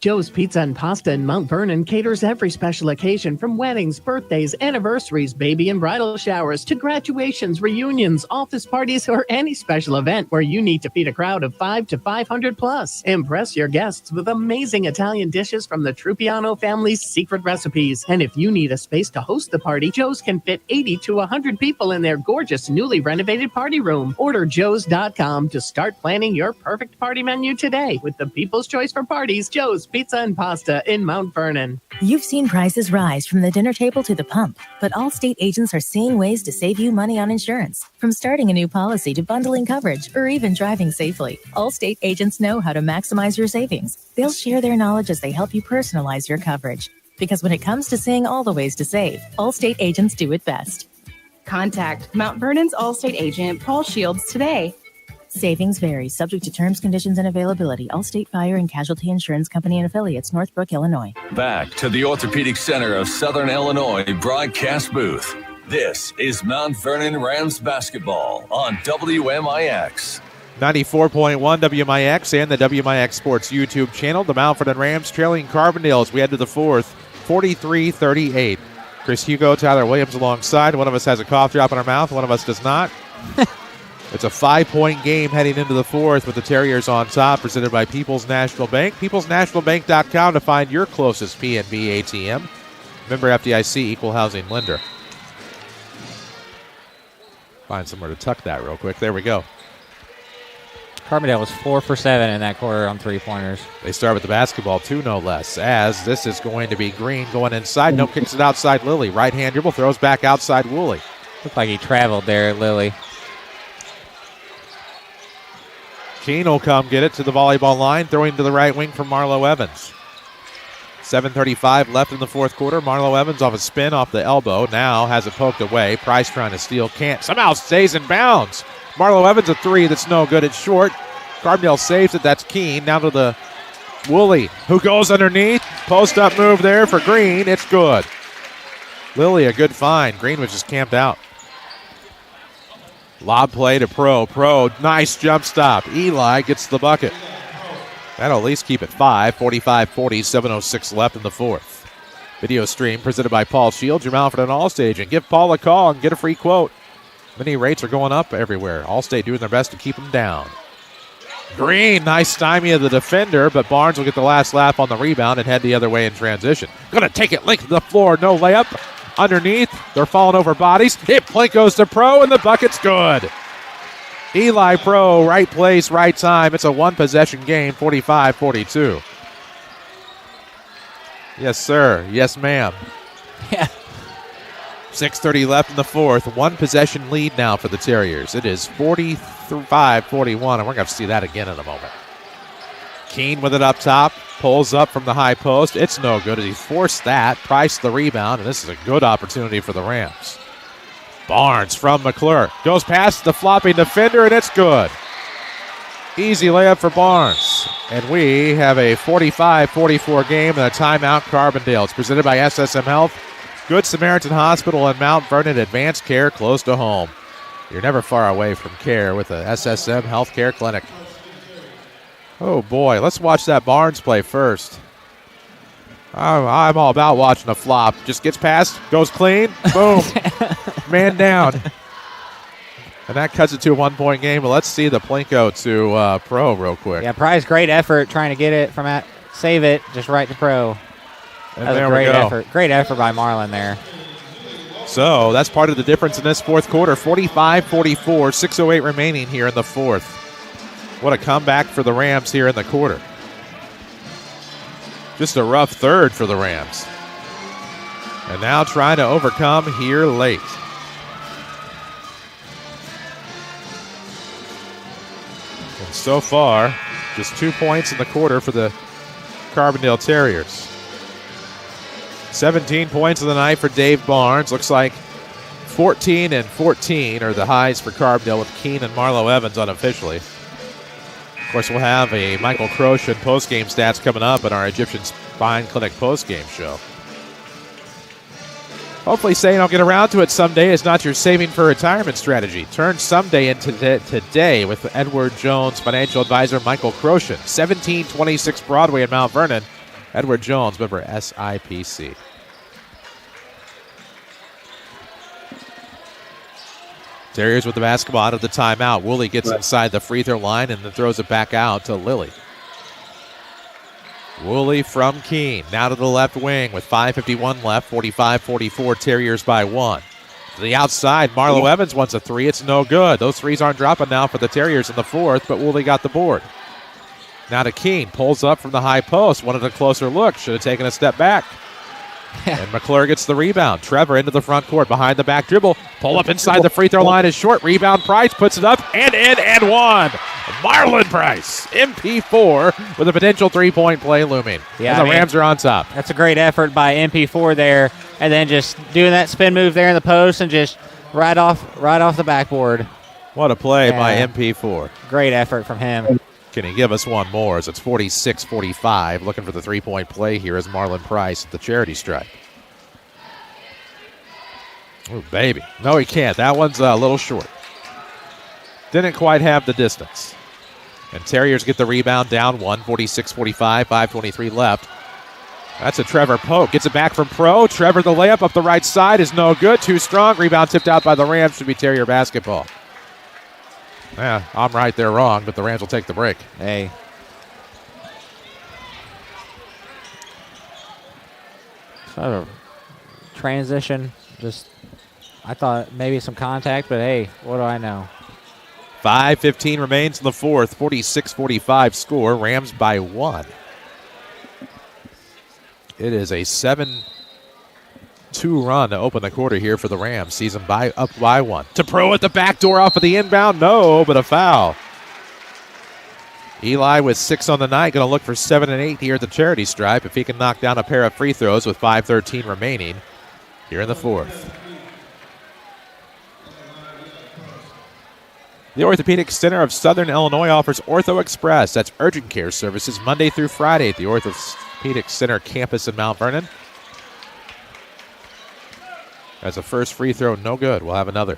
Joe's Pizza and Pasta in Mount Vernon caters every special occasion from weddings, birthdays, anniversaries, baby and bridal showers, to graduations, reunions, office parties, or any special event where you need to feed a crowd of 5 to 500 plus. Impress your guests with amazing Italian dishes from the Trupiano family's secret recipes. And if you need a space to host the party, Joe's can fit 80 to 100 people in their gorgeous newly renovated party room. Order joes.com to start planning your perfect party menu today with the people's choice for parties, Joe's Pizza and Pasta in Mount Vernon.
You've seen prices rise from the dinner table to the pump, but Allstate agents are seeing ways to save you money on insurance. From starting a new policy to bundling coverage or even driving safely, Allstate agents know how to maximize your savings. They'll share their knowledge as they help you personalize your coverage. Because when it comes to seeing all the ways to save, Allstate agents do it best.
Contact Mount Vernon's Allstate agent, Paul Shields, today.
Savings vary, subject to terms, conditions, and availability. Allstate Fire and Casualty Insurance Company and Affiliates, Northbrook, Illinois.
Back to the Orthopedic Center of Southern Illinois broadcast booth. This is Mount Vernon Rams basketball on WMIX.
94.1 WMIX and the WMIX Sports YouTube channel. The Mount Vernon Rams trailing Carbondale as we head to the fourth, 43-38. Chris Hugo, Tyler Williams alongside. One of us has a cough drop in our mouth. One of us does not. It's a 5-point game heading into the fourth with the Terriers on top, presented by People's National Bank. PeoplesNationalBank.com to find your closest PNB ATM. Member FDIC, equal housing lender. Find somewhere to tuck that real quick. There we go.
Carbondale was 4 for 7 in that quarter on three-pointers.
They start with the basketball, 2 no less, as this is going to be Green going inside. No, kicks it outside Lilly. Right-hand dribble, throws back outside Woolley.
Looked like he traveled there, Lilly.
Keene will come get it to the volleyball line, throwing to the right wing from Marlo Evans. 7:35 left in the fourth quarter. Marlo Evans off a spin off the elbow. Now has it poked away. Price trying to steal. Can't. Somehow stays in bounds. Marlo Evans a three that's no good. It's short. Carbondale saves it. That's Keene. Now to the Woolley, who goes underneath. Post-up move there for Green. It's good. Lilly, a good find. Green was just camped out. Lob play to Pro. Pro, nice jump stop. Eli gets the bucket. That'll at least keep it 5, 45-40, 7:06 left in the fourth. Video stream presented by Paul Shields, your Mount Vernon Allstate agent. Give Paul a call and get a free quote. Many rates are going up everywhere. Allstate doing their best to keep them down. Green, nice stymie of the defender, but Barnes will get the last laugh on the rebound and head the other way in transition. Going to take it length to the floor, no layup. Underneath, they're falling over bodies. It goes to Pro, and the bucket's good. Eli Pro, right place, right time. It's a one-possession game, 45-42. Yes, sir. Yes, ma'am.
Yeah.
6:30 left in the fourth. One-possession lead now for the Terriers. It is 45-41, and we're going to see that again in a moment. Keene with it up top. Pulls up from the high post. It's no good as he forced that. Price the rebound, and this is a good opportunity for the Rams. Barnes from McClure. Goes past the flopping defender, and it's good. Easy layup for Barnes. And we have a 45-44 game and a timeout Carbondale. It's presented by SSM Health, Good Samaritan Hospital, and Mount Vernon Advanced Care close to home. You're never far away from care with a SSM Healthcare Clinic. Oh, boy. Let's watch that Barnes play first. I'm all about watching a flop. Just gets past, goes clean, boom. Man down. And that cuts it to a one-point game. But let's see the Plinko to Pro real quick.
Yeah, Price, great effort trying to get it from that. Save it, just right to Pro.
And
that was
there
a great
we go.
effort. Great effort by Marlon there.
So that's part of the difference in this fourth quarter. 45-44, 6:08 remaining here in the fourth. What a comeback for the Rams here in the quarter. Just a rough third for the Rams. And now trying to overcome here late. And so far, just 2 points in the quarter for the Carbondale Terriers. 17 points of the night for Dave Barnes. Looks like 14 and 14 are the highs for Carbondale with Keene and Marlo Evans unofficially. Of course, we'll have a Michael Crochet post-game stats coming up in our Egyptian Spine Clinic post-game show. Hopefully saying I'll get around to it someday is not your saving for retirement strategy. Turn someday into today with Edward Jones financial advisor Michael Crochet. 1726 Broadway in Mount Vernon. Edward Jones, member SIPC. Terriers with the basketball out of the timeout. Woolley gets inside the free throw line and then throws it back out to Lilly. Woolley from Keene. Now to the left wing with 5:51 left. 45-44, Terriers by one. To the outside, Marlo Evans wants a three. It's no good. Those threes aren't dropping now for the Terriers in the fourth, but Woolley got the board. Now to Keene. Pulls up from the high post. Wanted a closer look. Should have taken a step back. And McClure gets the rebound. Trevor into the front court behind the back dribble. Pull up inside the free throw line is short. Rebound Price puts it up and in and one. Marlon Price, MP4 with a potential three-point play looming.
Yeah,
and the Rams are on top.
That's a great effort by MP4 there. And then just doing that spin move there in the post and just right off the backboard.
What a play by MP4.
Great effort from him.
Can he give us one more as it's 46-45. Looking for the three-point play here as Marlon Price at the charity stripe. Oh, baby. No, he can't. That one's a little short. Didn't quite have the distance. And Terriers get the rebound down 146-45, 5:23 left. That's a Trevor Pope. Gets it back from Pro. Trevor, the layup up the right side is no good. Too strong. Rebound tipped out by the Rams. Should be Terrier basketball. Yeah, I'm right, they're wrong, but the Rams will take the break.
Hey. So, transition, I thought maybe some contact, but hey, what do I know?
5:15 remains in the fourth. 46-45 score. Rams by 1. It is a 7-2 run to open the quarter here for the Rams. Sees them up by 1. To Pro at the back door off of the inbound. No, but a foul. Eli with 6 on the night. Going to look for 7 and 8 here at the charity stripe if he can knock down a pair of free throws with 5:13 remaining here in the fourth. The Orthopedic Center of Southern Illinois offers Ortho Express. That's urgent care services Monday through Friday at the Orthopedic Center campus in Mount Vernon. As a first free throw, no good. We'll have another.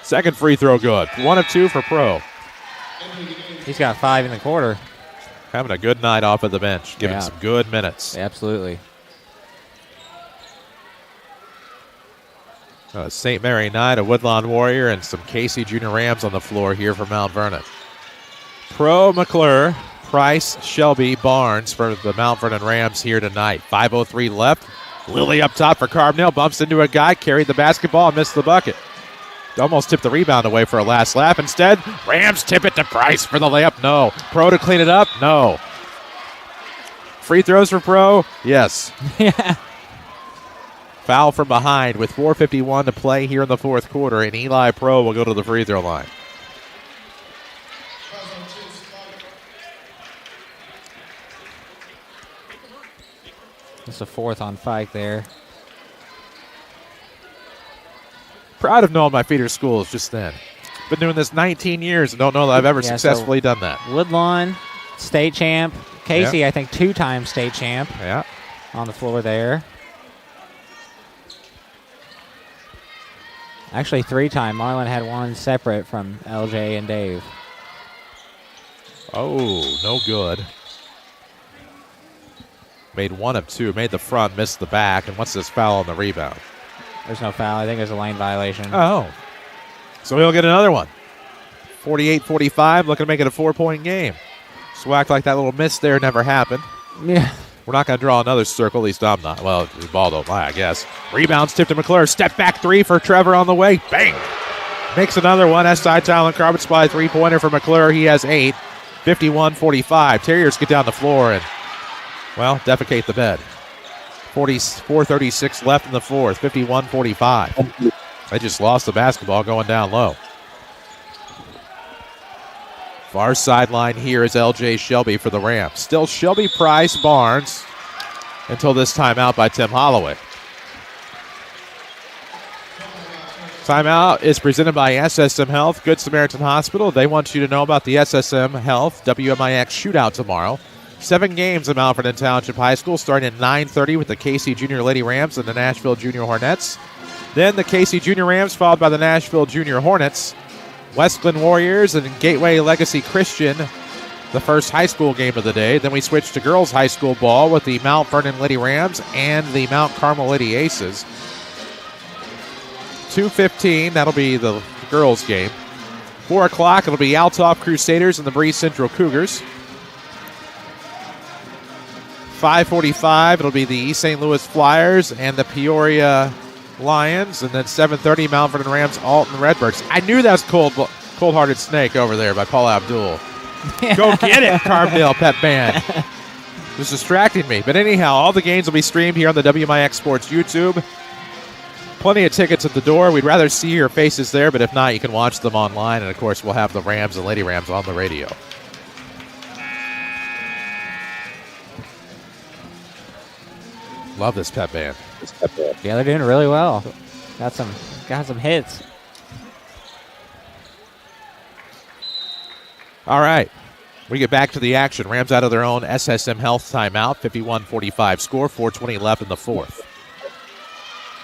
Second free throw good. 1 of 2 for Pro.
He's got 5 in the quarter.
Having a good night off of the bench. Giving some good minutes.
Absolutely.
St. Mary Knight, a Woodlawn Warrior, and some Casey Junior Rams on the floor here for Mount Vernon. Pro, McClure, Price, Shelby, Barnes for the Mount Vernon Rams here tonight. 5:03 left. Lilly up top for Carbondale. Bumps into a guy, carried the basketball, and missed the bucket. Almost tipped the rebound away for a last lap. Instead, Rams tip it to Price for the layup. No. Pro to clean it up. No. Free throws for Pro. Yes.
Yeah.
Foul from behind with 4:51 to play here in the fourth quarter, and Eli Pro will go to the free throw line.
It's a 4th on 5 there.
Proud of knowing my feeder schools just then. Been doing this 19 years and don't know that I've ever successfully done that.
Woodlawn, state champ. Casey,
Yep.
I think 2-time state champ.
Yeah.
On the floor there. Actually, 3-time. Marlon had 1 separate from LJ and Dave.
Oh, no good. Made 1 of 2. Made the front, missed the back. And what's this foul on the rebound?
There's no foul. I think there's a lane violation.
Oh. So he'll get another one. 48-45, looking to make it a 4-point game. So act like that little miss there never happened.
Yeah.
We're not going to draw another circle, at least I'm not. Well, the ball don't lie, I guess. Rebounds tipped to McClure. Step back 3 for Trevor on the way. Bang! Makes another one. SI Talent Carbon Supply 3-pointer for McClure. He has 8. 51-45. Terriers get down the floor and, well, defecate the bed. 4:36 left in the fourth. 51-45. They just lost the basketball going down low. Far sideline here is LJ Shelby for the Rams. Still Shelby, Price, Barnes until this timeout by Tim Holloway. Timeout is presented by SSM Health, Good Samaritan Hospital. They want you to know about the SSM Health WMIX shootout tomorrow. 7 games at Mount Vernon Township High School starting at 9:30 with the Casey Junior Lady Rams and the Nashville Junior Hornets. Then the Casey Junior Rams followed by the Nashville Junior Hornets. Westglen Warriors and Gateway Legacy Christian, the first high school game of the day. Then we switch to girls high school ball with the Mount Vernon Lady Rams and the Mount Carmel Lady Aces. 2:15, that'll be the girls game. 4 o'clock, it'll be Althoff Crusaders and the Breeze Central Cougars. 5:45, it'll be the East St. Louis Flyers and the Peoria Lions. And then 7:30, Mount Vernon Rams, Alton Redbirds. I knew that was Cold-Hearted Snake over there by Paul Abdul. Go get it, Carbondale Pep Band. It was distracting me. But anyhow, all the games will be streamed here on the WMIX Sports YouTube. Plenty of tickets at the door. We'd rather see your faces there, but if not, you can watch them online. And, of course, we'll have the Rams and Lady Rams on the radio. Love this pep band.
Yeah, they're doing really well. Got some hits.
All right. We get back to the action. Rams out of their own SSM Health timeout. 51-45 score. 4:20 left in the fourth.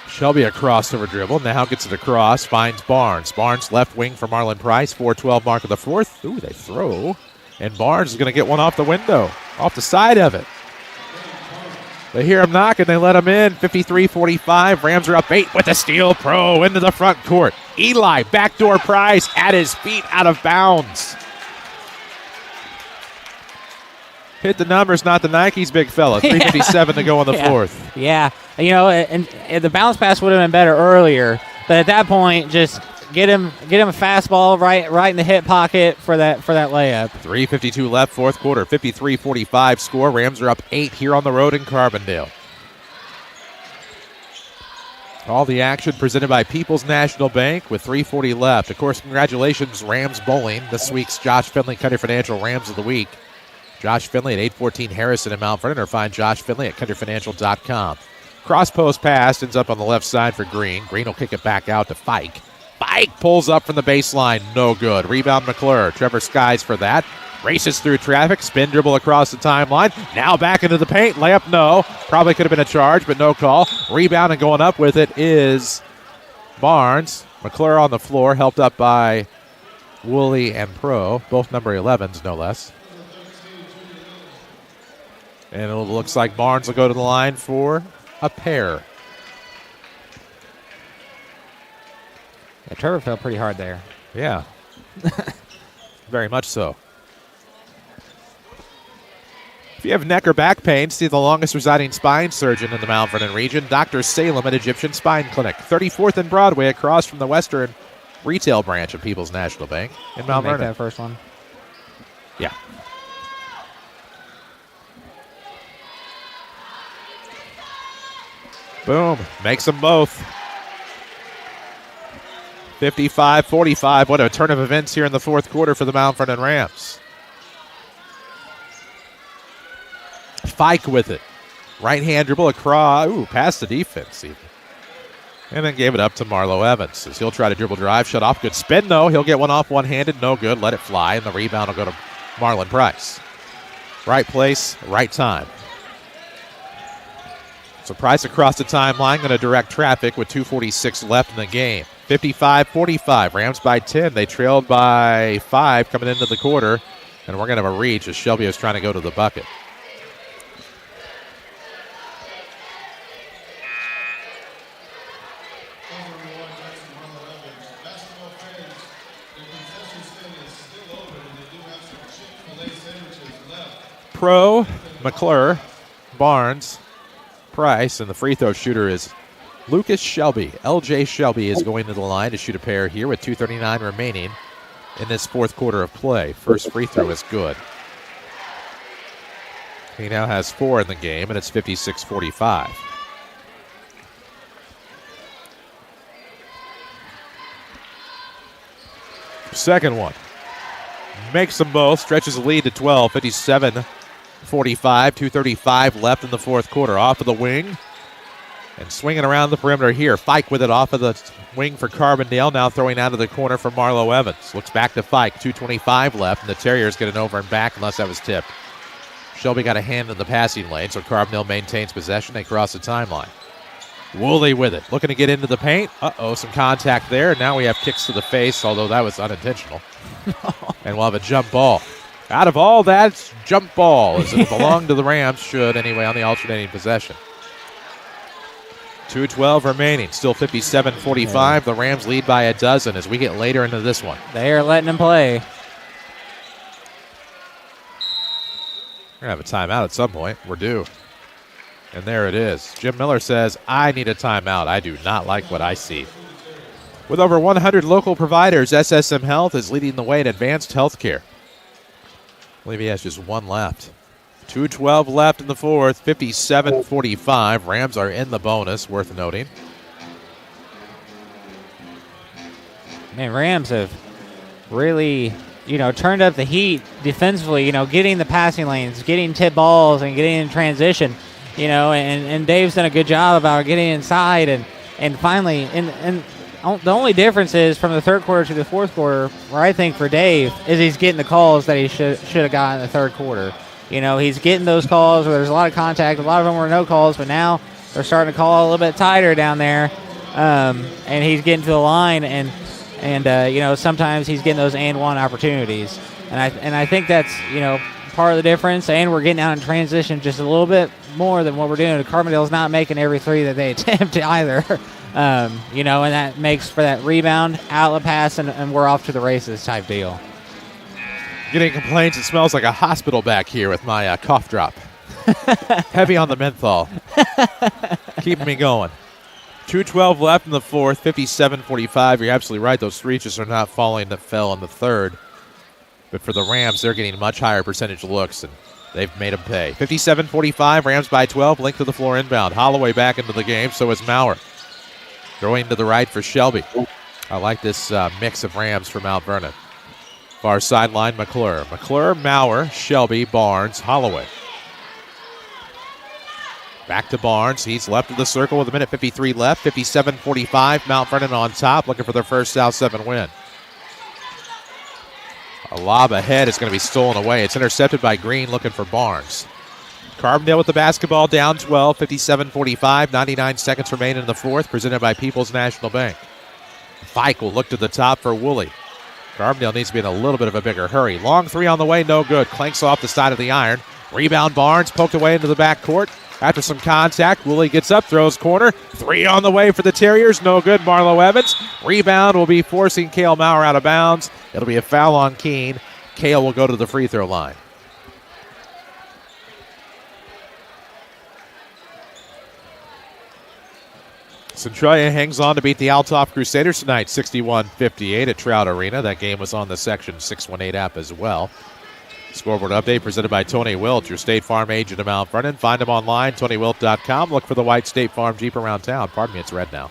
Shelby a crossover dribble. Now gets it across. Finds Barnes. Barnes left wing for Marlon Price. 4:12 mark of the fourth. Ooh, they throw. And Barnes is going to get one off the window. Off the side of it. They hear him knocking. They let him in. 53-45. Rams are up 8 with a steal. Pro into the front court. Eli, backdoor Price at his feet, out of bounds. Hit the numbers, not the Nikes, big fella. 3:57 to go on the fourth.
Yeah, and the bounce pass would have been better earlier, but at that point, just get him a fastball right in the hip pocket for that layup.
3:52 left, fourth quarter. 53-45 score. Rams are up 8 here on the road in Carbondale. All the action presented by People's National Bank with 3:40 left. Of course, congratulations, Rams Bowling, this week's Josh Finley Country Financial Rams of the Week. Josh Finley at 814 Harrison in Mount Vernon, or find Josh Finley at countryfinancial.com. Cross post pass ends up on the left side for Green. Green will kick it back out to Fike. Fike pulls up from the baseline. No good. Rebound McClure. Trevor Skies for that. Races through traffic. Spin dribble across the timeline. Now back into the paint. Layup, no. Probably could have been a charge, but no call. Rebound and going up with it is Barnes. McClure on the floor, helped up by Woolley and Pro. Both number 11s, no less. And it looks like Barnes will go to the line for a pair.
Yeah, Trevor fell pretty hard there.
Yeah. Very much so. If you have neck or back pain, see the longest residing spine surgeon in the Mount Vernon region, Dr. Salem at Egyptian Spine Clinic. 34th and Broadway, across from the Western retail branch of People's National Bank in Mount Vernon.
That first one.
Yeah. Boom. Makes them both. 55-45. What a turn of events here in the fourth quarter for the Mount Vernon Rams. Fike with it. Right-hand dribble across. Ooh, past the defense even. And then gave it up to Marlo Evans as he'll try to dribble drive. Shut off. Good spin, though. He'll get one off one-handed. No good. Let it fly. And the rebound will go to Marlon Price. Right place, right time. So Price across the timeline, going to direct traffic with 2:46 left in the game. 55-45. Rams by 10. They trailed by 5 coming into the quarter. And we're going to have a reach as Shelby is trying to go to the bucket. Pro, McClure, Barnes, Price, and the free throw shooter is Lucas Shelby. LJ Shelby is going to the line to shoot a pair here with 2:39 remaining in this fourth quarter of play. First free throw is good. He now has 4 in the game, and it's 56-45. Second one. Makes them both. Stretches the lead to 12. 57-45. 2:35 left in the fourth quarter. Off of the wing. And swinging around the perimeter here. Fike with it off of the wing for Carbondale. Now throwing out of the corner for Marlo Evans. Looks back to Fike. 2:25 left. And the Terriers get an over and back unless that was tipped. Shelby got a hand in the passing lane, so Carbondale maintains possession. They cross the timeline. Woolley with it. Looking to get into the paint. Uh-oh, some contact there. Now we have kicks to the face, although that was unintentional. And we'll have a jump ball. Out of all that, jump ball, as it belonged to the Rams, should anyway, on the alternating possession. 2:12 remaining. Still 57-45. The Rams lead by a dozen as we get later into this one.
They are letting them play.
We're going to have a timeout at some point. We're due. And there it is. Jim Miller says, I need a timeout. I do not like what I see. With over 100 local providers, SSM Health is leading the way in advanced health care. I believe he has just one left. 2:12 left in the fourth, 57-45. Rams are in the bonus, worth noting.
Man, Rams have really, turned up the heat defensively, getting the passing lanes, getting tip balls, and getting in transition, and Dave's done a good job about getting inside and finally, and The only difference is from the third quarter to the fourth quarter, where I think for Dave is he's getting the calls that he should have gotten in the third quarter. He's getting those calls where there's a lot of contact. A lot of them were no calls, but now they're starting to call a little bit tighter down there. And he's getting to the line, and sometimes he's getting those and one opportunities. And I think that's, part of the difference. And we're getting out in transition just a little bit more than what we're doing. Carbondale's not making every three that they attempt either. And that makes for that rebound, outlet pass, and we're off to the races type deal.
Getting complaints, it smells like a hospital back here with my cough drop. Heavy on the menthol. Keeping me going. 2:12 left in the fourth, 57-45. You're absolutely right. Those three just are not falling that fell in the third. But for the Rams, they're getting much higher percentage looks, and they've made them pay. 57-45, Rams by 12. Link to the floor inbound. Holloway back into the game, so is Maurer. Throwing to the right for Shelby. I like this mix of Rams for Mount Vernon. Far sideline, McClure. McClure, Maurer, Shelby, Barnes, Holloway. Back to Barnes. He's left of the circle with 1:53 left. 57-45. Mount Vernon on top, looking for their first South 7 win. A lob ahead is going to be stolen away. It's intercepted by Green, looking for Barnes. Carbondale with the basketball, down 12, 57-45. 99 seconds remain in the fourth, presented by People's National Bank. Fike will look to the top for Woolley. Carbondale needs to be in a little bit of a bigger hurry. Long three on the way, no good. Clanks off the side of the iron. Rebound Barnes, poked away into the backcourt. After some contact, Woolley gets up, throws corner. Three on the way for the Terriers, no good. Marlo Evans. Rebound will be forcing Cale Maurer out of bounds. It'll be a foul on Keene. Cale will go to the free throw line. Centralia hangs on to beat the Althoff Crusaders tonight, 61-58 at Trout Arena. That game was on the Section 618 app as well. Scoreboard update presented by Tony Wilt, your State Farm agent of Mount Vernon. Find him online, TonyWilt.com. Look for the white State Farm Jeep around town. Pardon me, it's red now.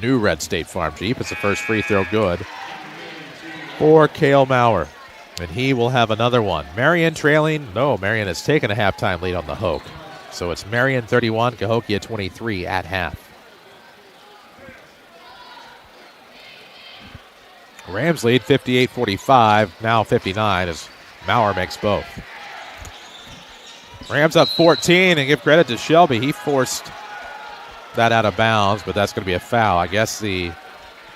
New red State Farm Jeep. It's the first free throw good for Cale Maurer. And he will have another one. Marion trailing. No, Marion has taken a halftime lead on the Hoke. So it's Marion 31, Cahokia 23 at half. Rams lead 58-45, now 59 as Maurer makes both. Rams up 14, and give credit to Shelby. He forced that out of bounds, but that's going to be a foul. I guess the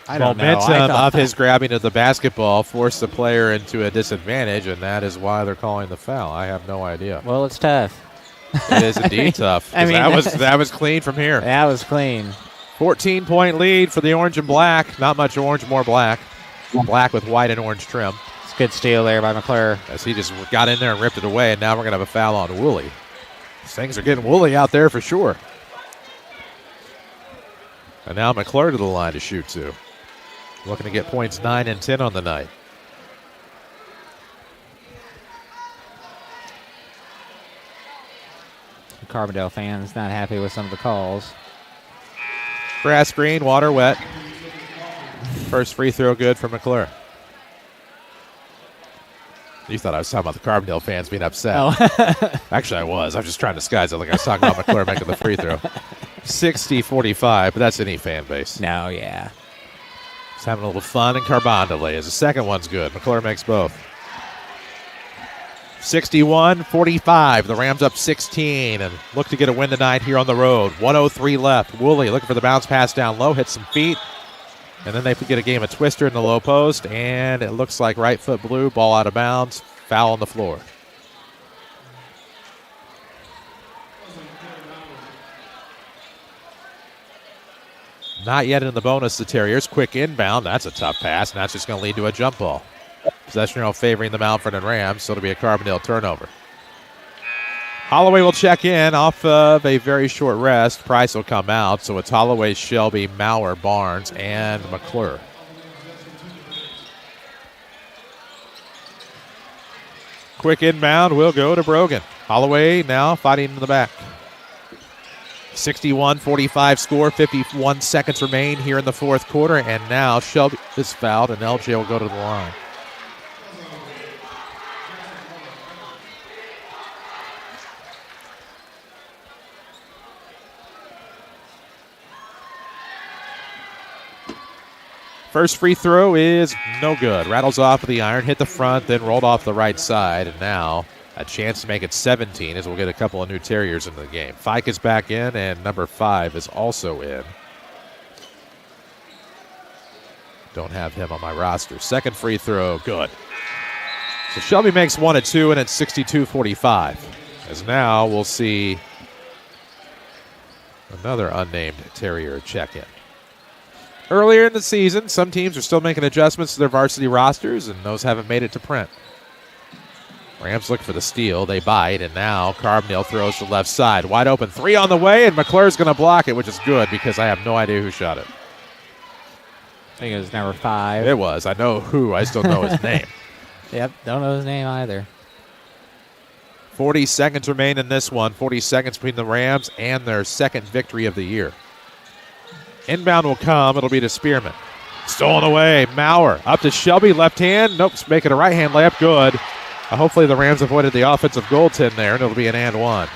momentum of his grabbing of the basketball forced the player into a disadvantage, and that is why they're calling the foul. I have no idea.
Well, it's tough.
It is indeed tough. That was clean from here.
That was clean.
14-point lead for the orange and black. Not much orange, more black. Black with white and orange trim.
It's a good steal there by McClure.
As he just got in there and ripped it away, and now we're going to have a foul on Woolley. Things are getting Woolley out there for sure. And now McClure to the line to shoot two. Looking to get points 9 and 10 on the night.
Carbondale fans not happy with some of the calls.
Grass green, water wet. First free throw good for McClure. You thought I was talking about the Carbondale fans being upset.
Oh.
Actually, I was. I was just trying to disguise it like I was talking about McClure making the free throw. 60-45, but that's any fan base.
No, yeah.
Just having a little fun in Carbondale as the second one's good. McClure makes both. 61-45. The Rams up 16 and look to get a win tonight here on the road. 1:03 left. Woolley looking for the bounce pass down low, hits some feet. And then they get a game of twister in the low post, and it looks like right foot blue, ball out of bounds, foul on the floor. Not yet in the bonus, the Terriers. Quick inbound. That's a tough pass, and that's just going to lead to a jump ball. Possession arrow favoring the Mount Vernon Rams, so it'll be a Carbondale turnover. Holloway will check in off of a very short rest. Price will come out, so it's Holloway, Shelby, Maurer, Barnes, and McClure. Quick inbound will go to Brogan. Holloway now fighting in the back. 61-45 score, 51 seconds remain here in the fourth quarter, and now Shelby is fouled, and LJ will go to the line. First free throw is no good. Rattles off of the iron, hit the front, then rolled off the right side, and now a chance to make it 17 as we'll get a couple of new Terriers into the game. Fike is back in, and number 5 is also in. Don't have him on my roster. Second free throw, good. So Shelby makes 1 of 2, and it's 62-45. As now we'll see another unnamed Terrier check in. Earlier in the season, some teams are still making adjustments to their varsity rosters, and those haven't made it to print. Rams look for the steal. They bite, and now Carbondale throws to the left side. Wide open 3 on the way, and McClure's going to block it, which is good because I have no idea who shot it.
I think it was number 5.
It was. I know who. I still know his name.
Yep, don't know his name either.
40 seconds remain in this one. 40 seconds between the Rams and their second victory of the year. Inbound will come. It'll be to Spearman. Stolen away. Maurer up to Shelby. Left hand. Nope. Making a right hand layup. Good. Hopefully the Rams avoided the offensive goaltend there, and it'll be an and one.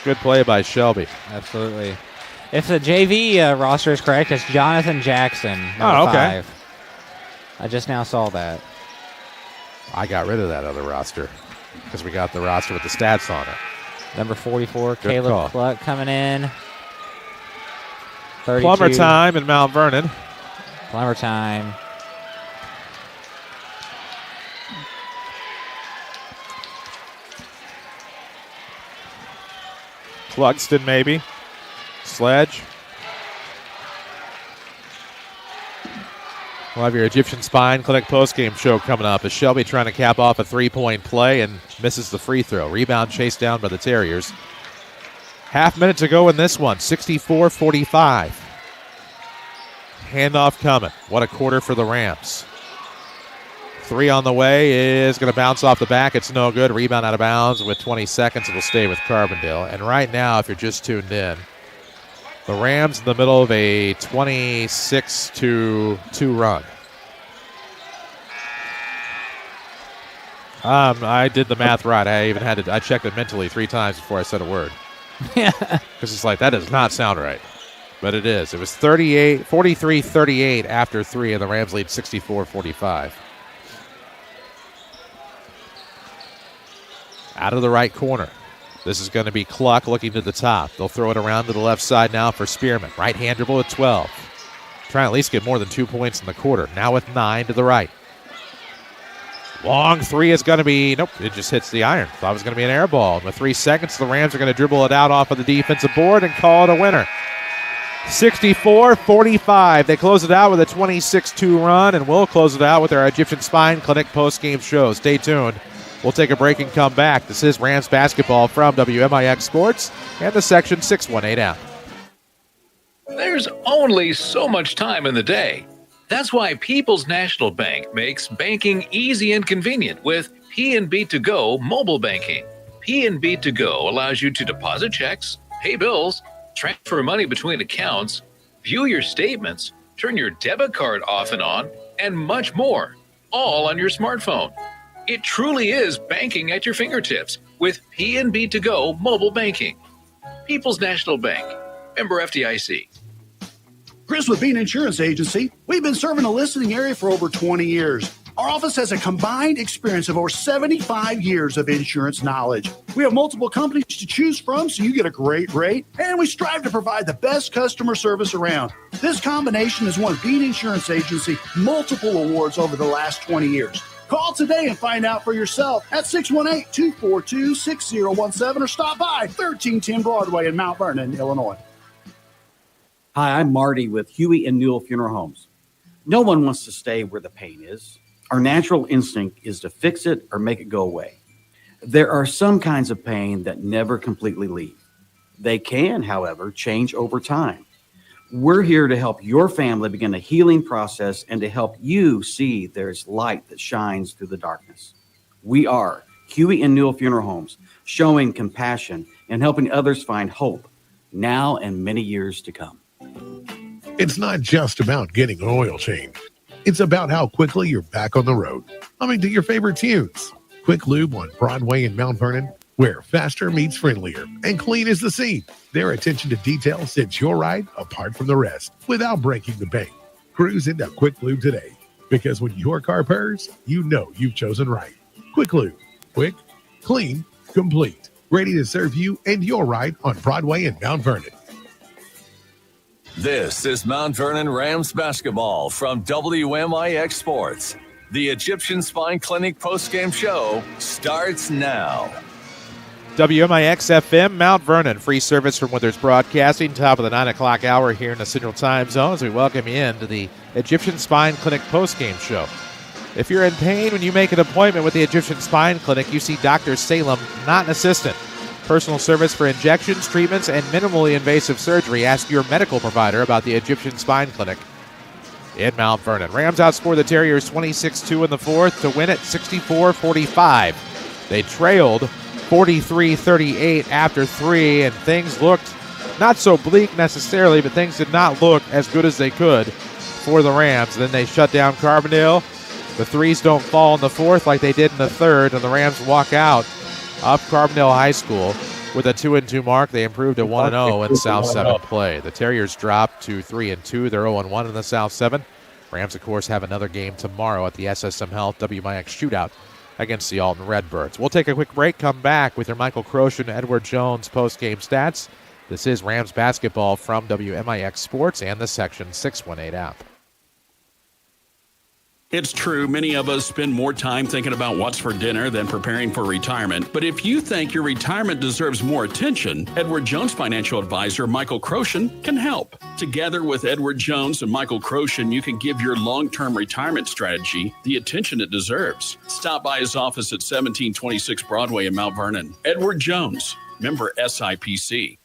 Good play by Shelby.
Absolutely. If the JV roster is correct, it's Jonathan Jackson, number 5. I just now saw that.
I got rid of that other roster because we got the roster with the stats on it.
Number 44,
Good
Caleb
call.
Cluck coming in. 32.
Plumber time in Mount Vernon.
Plumber time.
Clugston maybe. Sledge. We'll have your Egyptian Spine Clinic postgame show coming up as Shelby trying to cap off a 3-point play and misses the free throw. Rebound chased down by the Terriers. Half minute to go in this one, 64-45. Handoff coming. What a quarter for the Rams. 3 on the way is going to bounce off the back. It's no good. Rebound out of bounds with 20 seconds. It will stay with Carbondale. And right now, if you're just tuned in, the Rams in the middle of a 26-2 run. I did the math right. I checked it mentally 3 times before I said a word.
Yeah.
Because it's like, that does not sound right. But it is. It was 43-38 after 3, and the Rams lead 64-45. Out of the right corner. This is going to be Cluck looking to the top. They'll throw it around to the left side now for Spearman. Right-hand dribble at 12. Trying to at least get more than 2 points in the quarter. Now with 9 to the right. Long 3 is going to be, nope, it just hits the iron. Thought it was going to be an air ball. And with 3 seconds, the Rams are going to dribble it out off of the defensive board and call it a winner. 64-45. They close it out with a 26-2 run, and we'll close it out with our Egyptian Spine Clinic post-game show. Stay tuned. We'll take a break and come back. This is Rams basketball from WMIX Sports and the Section 618 app.
There's only so much time in the day. That's why People's National Bank makes banking easy and convenient with P&B To Go mobile banking. P&B To Go allows you to deposit checks, pay bills, transfer money between accounts, view your statements, turn your debit card off and on, and much more, all on your smartphone. It truly is banking at your fingertips with P&B To Go mobile banking. People's National Bank. Member FDIC.
Chris with Bean Insurance Agency. We've been serving the listening area for over 20 years. Our office has a combined experience of over 75 years of insurance knowledge. We have multiple companies to choose from, so you get a great rate, and we strive to provide the best customer service around. This combination has won Bean Insurance Agency multiple awards over the last 20 years. Call today and find out for yourself at 618-242-6017 or stop by 1310 Broadway in Mount Vernon, Illinois.
Hi, I'm Marty with Huey and Newell Funeral Homes. No one wants to stay where the pain is. Our natural instinct is to fix it or make it go away. There are some kinds of pain that never completely leave. They can, however, change over time. We're here to help your family begin a healing process and to help you see there's light that shines through the darkness. We are Huey and Newell Funeral Homes, showing compassion and helping others find hope now and many years to come.
It's not just about getting an oil change. It's about how quickly you're back on the road, humming to your favorite tunes. Quick Lube on Broadway in Mount Vernon, where faster meets friendlier and clean is the scene. Their attention to detail sets your ride apart from the rest without breaking the bank. Cruise into Quick Lube today, because when your car purrs, you know you've chosen right. Quick Lube. Quick, clean, complete. Ready to serve you and your ride on Broadway in Mount Vernon.
This is Mount Vernon Rams basketball from WMIX Sports. The Egyptian Spine Clinic postgame show starts now.
WMIX FM, Mount Vernon. Free service from Withers Broadcasting. Top of the 9 o'clock hour here in the Central Time Zone as we welcome you into the Egyptian Spine Clinic postgame show. If you're in pain when you make an appointment with the Egyptian Spine Clinic, you see Dr. Salem, not an assistant. Personal service for injections, treatments, and minimally invasive surgery. Ask your medical provider about the Egyptian Spine Clinic in Mount Vernon. Rams outscored the Terriers 26-2 in the fourth to win it 64-45. They trailed 43-38 after 3, and things looked not so bleak necessarily, but things did not look as good as they could for the Rams. Then they shut down Carbondale. The threes don't fall in the fourth like they did in the third, and the Rams walk out of Carbondale High School with a 2-2 mark. They improved to 1-0 in South 7 play. The Terriers dropped to 3-2. They're 0-1 in the South 7. Rams, of course, have another game tomorrow at the SSM Health WMIX Shootout against the Alton Redbirds. We'll take a quick break, come back with your Michael Croce and Edward Jones post-game stats. This is Rams basketball from WMIX Sports and the Section 618 app.
It's true, many of us spend more time thinking about what's for dinner than preparing for retirement. But if you think your retirement deserves more attention, Edward Jones financial advisor Michael Croce can help. Together with Edward Jones and Michael Croce, you can give your long-term retirement strategy the attention it deserves. Stop by his office at 1726 Broadway in Mount Vernon. Edward Jones, member SIPC.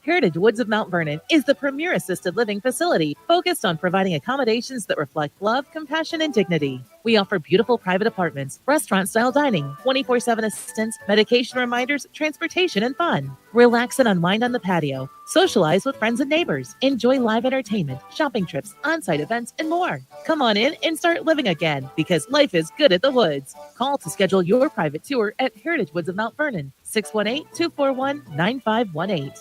Heritage Woods of Mount Vernon is the premier assisted living facility focused on providing accommodations that reflect love, compassion, and dignity. We offer beautiful private apartments, restaurant-style dining, 24/7 assistance, medication reminders, transportation, and fun. Relax and unwind on the patio. Socialize with friends and neighbors. Enjoy live entertainment, shopping trips, on-site events, and more. Come on in and start living again, because life is good at the Woods. Call to schedule your private tour at Heritage Woods of Mount Vernon, 618-241-9518.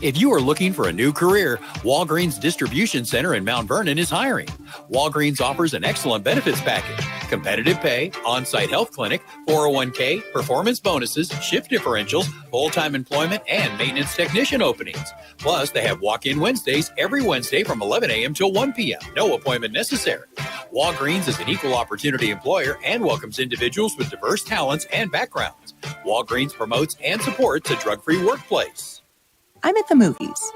If you are looking for a new career, Walgreens Distribution Center in Mount Vernon is hiring. Walgreens offers an excellent benefits package, competitive pay, on-site health clinic, 401k, performance bonuses, shift differentials, full-time employment, and maintenance technician openings. Plus, they have walk-in Wednesdays every Wednesday from 11 a.m. till 1 p.m. No appointment necessary. Walgreens is an equal opportunity employer and welcomes individuals with diverse talents and backgrounds. Walgreens promotes and supports a drug-free workplace.
I'm at the movies,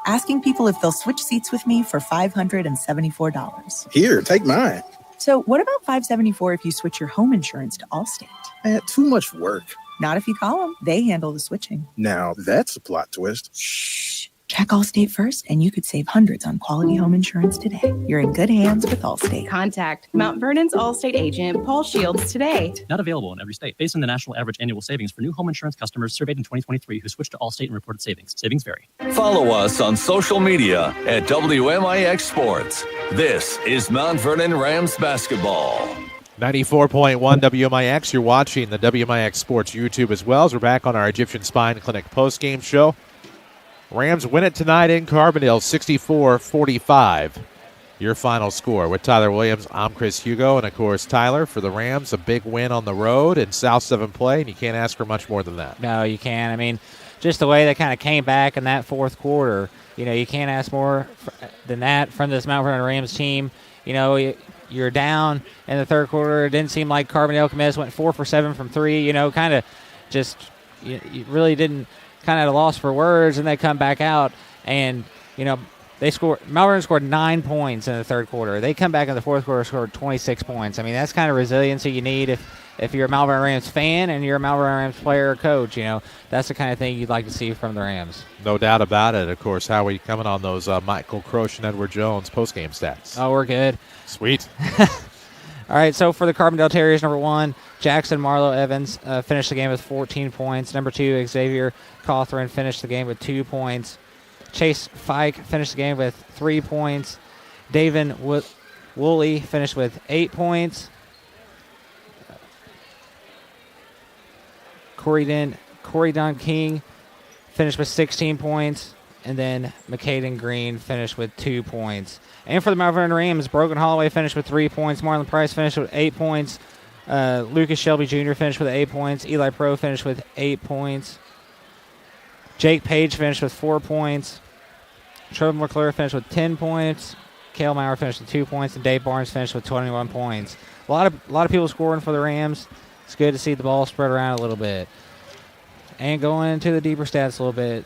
asking people if they'll switch seats with me for $574.
Here, take mine.
So what about $574 if you switch your home insurance to Allstate?
Too much work.
Not if you call them. They handle the switching.
Now, that's a plot twist.
Shh. Check Allstate first, and you could save hundreds on quality home insurance today. You're in good hands with Allstate.
Contact Mount Vernon's Allstate agent, Paul Shields, today.
Not available in every state. Based on the national average annual savings for new home insurance customers surveyed in 2023 who switched to Allstate and reported savings. Savings vary.
Follow us on social media at WMIX Sports. This is Mount Vernon Rams basketball.
94.1 WMIX. You're watching the WMIX Sports YouTube as well as we're back on our Egyptian Spine Clinic postgame show. Rams win it tonight in Carbondale, 64-45. Your final score. With Tyler Williams, I'm Chris Hugo. And, of course, Tyler, for the Rams, a big win on the road in South 7 play, and you can't ask for much more than that.
No, you can't. I mean, just the way they kind of came back in that fourth quarter, you know, you can't ask more than that from this Mount Vernon Rams team. You know, you're down in the third quarter. It didn't seem like Carbondale Commiss went 4 for 7 from 3. You know, kind of just you really didn't – kind of at a loss for words, and they come back out, and, you know, Mount Vernon scored 9 points in the third quarter. They come back in the fourth quarter, scored 26 points. I mean, that's kind of resiliency you need if you're a Mount Vernon Rams fan and you're a Mount Vernon Rams player or coach. You know, that's the kind of thing you'd like to see from the Rams.
No doubt about it. Of course, how are we coming on those Michael Croce and Edward Jones postgame stats?
Oh, we're good.
Sweet.
All right, so for the Carbondale Terriers, number 1, Jackson Marlowe Evans finished the game with 14 points. Number 2, Xavier Cawthron finished the game with 2 points. Chase Fike finished the game with 3 points. David Woolley finished with 8 points. Corey Dunn King finished with 16 points. And then McCaden Green finished with 2 points. And for the Mount Vernon Rams, Brogan Holloway finished with 3 points. Marlon Price finished with 8 points. Lucas Shelby Jr. finished with 8 points. Eli Pro finished with 8 points. Jake Page finished with 4 points. Trevor McClure finished with 10 points. Cale Maurer finished with 2 points. And Dave Barnes finished with 21 points. A lot of people scoring for the Rams. It's good to see the ball spread around a little bit. And going into the deeper stats a little bit.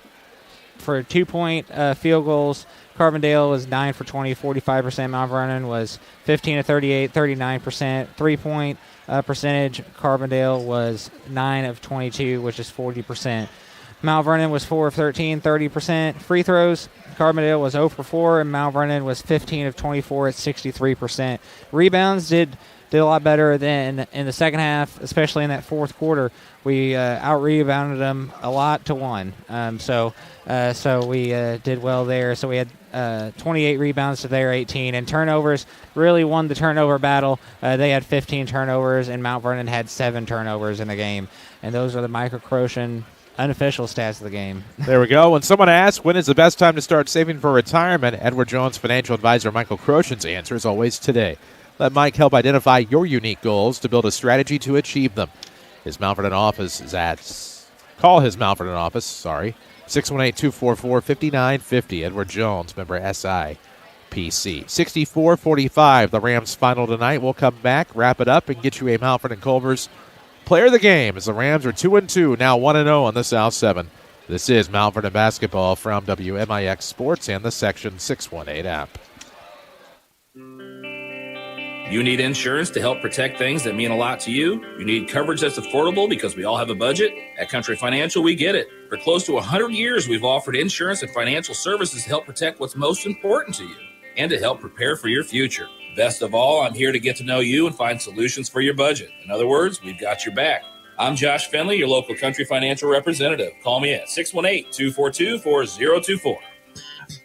For 2-point field goals, Carbondale was 9 for 20, 45%. Mount Vernon was 15 of 38, 39%. 3-point percentage, Carbondale was 9 of 22, which is 40%. Mount Vernon was 4 of 13, 30%. Free throws, Carbondale was 0 for 4, and Mount Vernon was 15 of 24 at 63%. Rebounds did a lot better than in the second half, especially in that fourth quarter. We out-rebounded them a lot to 1. So we did well there. So we had 28 rebounds to their 18. And turnovers really won the turnover battle. They had 15 turnovers, and Mount Vernon had 7 turnovers in the game. And those are the Michael Croshan unofficial stats of the game.
There we go. When someone asks when is the best time to start saving for retirement, Edward Jones financial advisor Michael Croshan's answer is always today. Let Mike help identify your unique goals to build a strategy to achieve them. His Mount Vernon office is call his Mount Vernon office, 618-244-5950. Edward Jones, member SIPC. 64-45, the Rams final tonight. We'll come back, wrap it up, and get you a Mount Vernon Culver's player of the game as the Rams are 2-2, now 1-0 on the South 7. This is Mount Vernon basketball from WMIX Sports and the Section 618 app.
You need insurance to help protect things that mean a lot to you. You need coverage that's affordable because we all have a budget. At Country Financial, we get it. For close to 100 years, we've offered insurance and financial services to help protect what's most important to you and to help prepare for your future. Best of all, I'm here to get to know you and find solutions for your budget. In other words, we've got your back. I'm Josh Finley, your local Country Financial representative. Call me at 618-242-4024.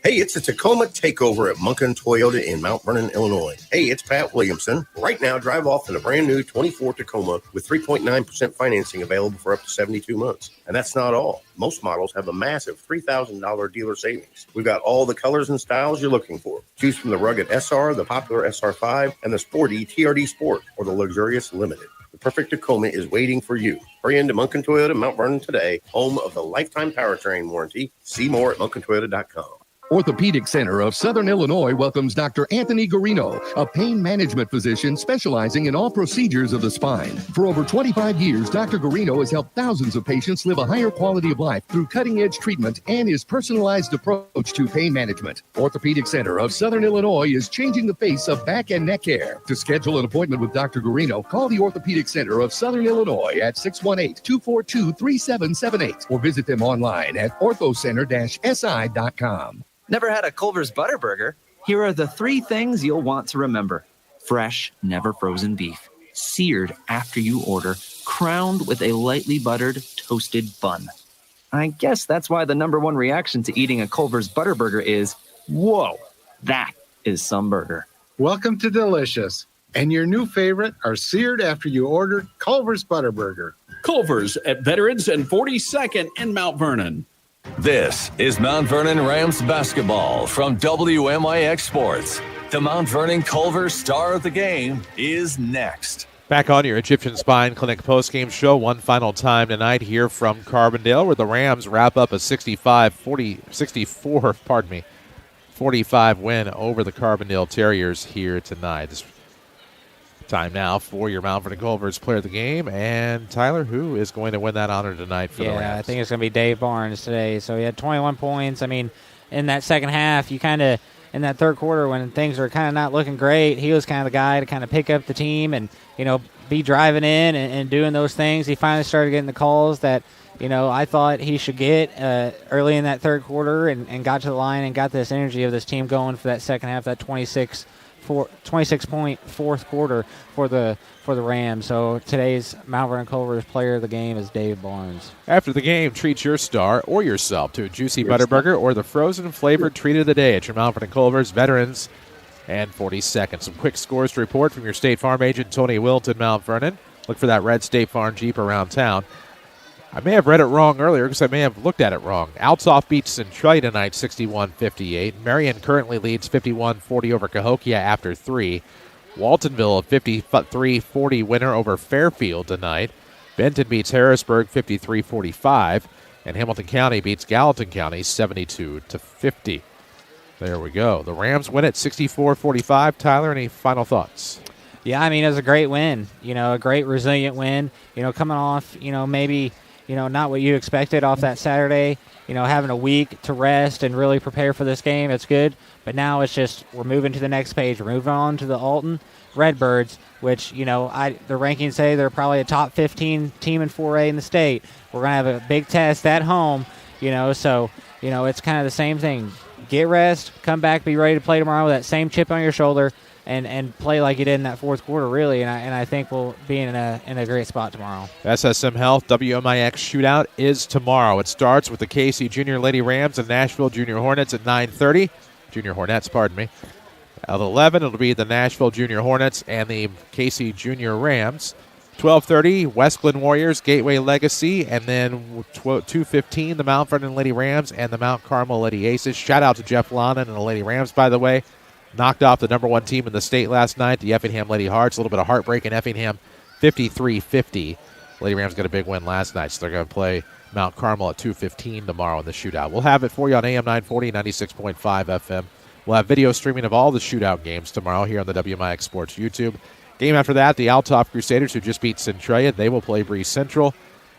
Hey, it's a Tacoma takeover at Munkin Toyota in Mount Vernon, Illinois. Hey, it's Pat Williamson. Right now, drive off in a brand new 24 Tacoma with 3.9% financing available for up to 72 months. And that's not all. Most models have a massive $3,000 dealer savings. We've got all the colors and styles you're looking for. Choose from the rugged SR, the popular SR5, and the sporty TRD Sport, or the luxurious Limited. The perfect Tacoma is waiting for you. Hurry into Munkin Toyota Mount Vernon today, home of the lifetime powertrain warranty. See more at munkintoyota.com.
Orthopedic Center of Southern Illinois welcomes Dr. Anthony Garino, a pain management physician specializing in all procedures of the spine. For over 25 years, Dr. Garino has helped thousands of patients live a higher quality of life through cutting-edge treatment and his personalized approach to pain management. Orthopedic Center of Southern Illinois is changing the face of back and neck care. To schedule an appointment with Dr. Garino, call the Orthopedic Center of Southern Illinois at 618-242-3778 or visit them online at orthocenter-si.com.
Never had a Culver's Butterburger? Here are the 3 things you'll want to remember. Fresh, never frozen beef. Seared after you order. Crowned with a lightly buttered, toasted bun. I guess that's why the #1 reaction to eating a Culver's Butterburger is, whoa, that is some burger.
Welcome to Delicious. And your new favorite are seared after you ordered Culver's Butterburger.
Culver's at Veterans and 42nd in Mount Vernon.
This is Mount Vernon Rams basketball from WMIX Sports. The Mount Vernon Culver star of the game is next.
Back on your Egyptian Spine Clinic postgame show one final time tonight here from Carbondale, where the Rams wrap up a 45 win over the Carbondale Terriers here tonight. This time now for your Mount Vernon Culver's player of the game. And Tyler, who is going to win that honor tonight for the Rams?
I think it's going to be Dave Barnes today. So he had 21 points. I mean, in that second half, in that third quarter when things were kind of not looking great, he was kind of the guy to kind of pick up the team and, be driving in and doing those things. He finally started getting the calls that, I thought he should get early in that third quarter and got to the line and got this energy of this team going for that second half, that 26-point fourth quarter for the Rams. So today's Mount Vernon Culver's player of the game is Dave Barnes.
After the game, treat your star or yourself to a juicy Butterburger or the frozen flavored treat of the day at your Mount Vernon Culver's Veterans and 42nd. Some quick scores to report from your State Farm agent, Tony Wilt in Mount Vernon. Look for that red State Farm Jeep around town. I may have read it wrong earlier because I may have looked at it wrong. Althoff beats Centralia tonight 61-58. Marion currently leads 51-40 over Cahokia after 3. Waltonville a 53-40 winner over Fairfield tonight. Benton beats Harrisburg 53-45. And Hamilton County beats Gallatin County 72-50. There we go. The Rams win it 64-45. Tyler, any final thoughts?
Yeah, I mean, it was a great win. A great resilient win. Coming off, maybe, not what you expected off that Saturday. Having a week to rest and really prepare for this game, it's good. But now it's just we're moving to the next page. We're moving on to the Alton Redbirds, which, the rankings say they're probably a top 15 team in 4A in the state. We're going to have a big test at home, so, it's kind of the same thing. Get rest, come back, be ready to play tomorrow with that same chip on your shoulder and play like you did in that fourth quarter, really. And I think we'll be in a great spot tomorrow.
SSM Health WMIX shootout is tomorrow. It starts with the KC Junior Lady Rams and Nashville Junior Hornets at 9:30. Junior Hornets, pardon me. At 11, it'll be the Nashville Junior Hornets and the KC Junior Rams. 12:30, West Glen Warriors, Gateway Legacy, and then 2:15, the Mount Vernon Lady Rams and the Mount Carmel Lady Aces. Shout out to Jeff Lonan and the Lady Rams, by the way. Knocked off the number 1 team in the state last night, the Effingham Lady Hearts. A little bit of heartbreak in Effingham, 53-50. Lady Rams got a big win last night, so they're going to play Mount Carmel at 2:15 tomorrow in the shootout. We'll have it for you on AM 940, 96.5 FM. We'll have video streaming of all the shootout games tomorrow here on the WMIX Sports YouTube. Game after that, the Althoff Crusaders, who just beat Centralia, they will play Bree Central.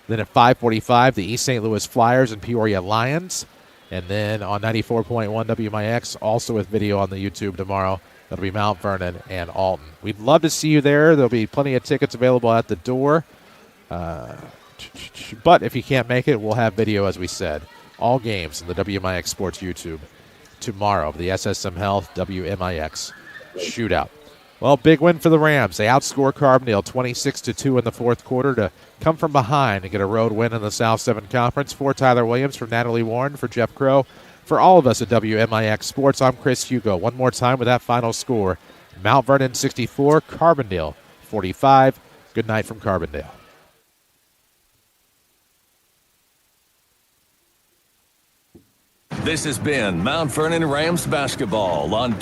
Then at 5:45, the East St. Louis Flyers and Peoria Lions. And then on 94.1 WMIX, also with video on the YouTube tomorrow, that'll be Mount Vernon and Alton. We'd love to see you there. There'll be plenty of tickets available at the door. But if you can't make it, we'll have video, as we said. All games in the WMIX Sports YouTube tomorrow of the SSM Health WMIX shootout. Well, big win for the Rams. They outscore Carbondale 26-2 in the fourth quarter to come from behind and get a road win in the South 7 Conference. For Tyler Williams, for Natalie Warren, for Jeff Crow, for all of us at WMIX Sports, I'm Chris Hugo. One more time with that final score. Mount Vernon 64, Carbondale 45. Good night from Carbondale.
This has been Mount Vernon Rams basketball on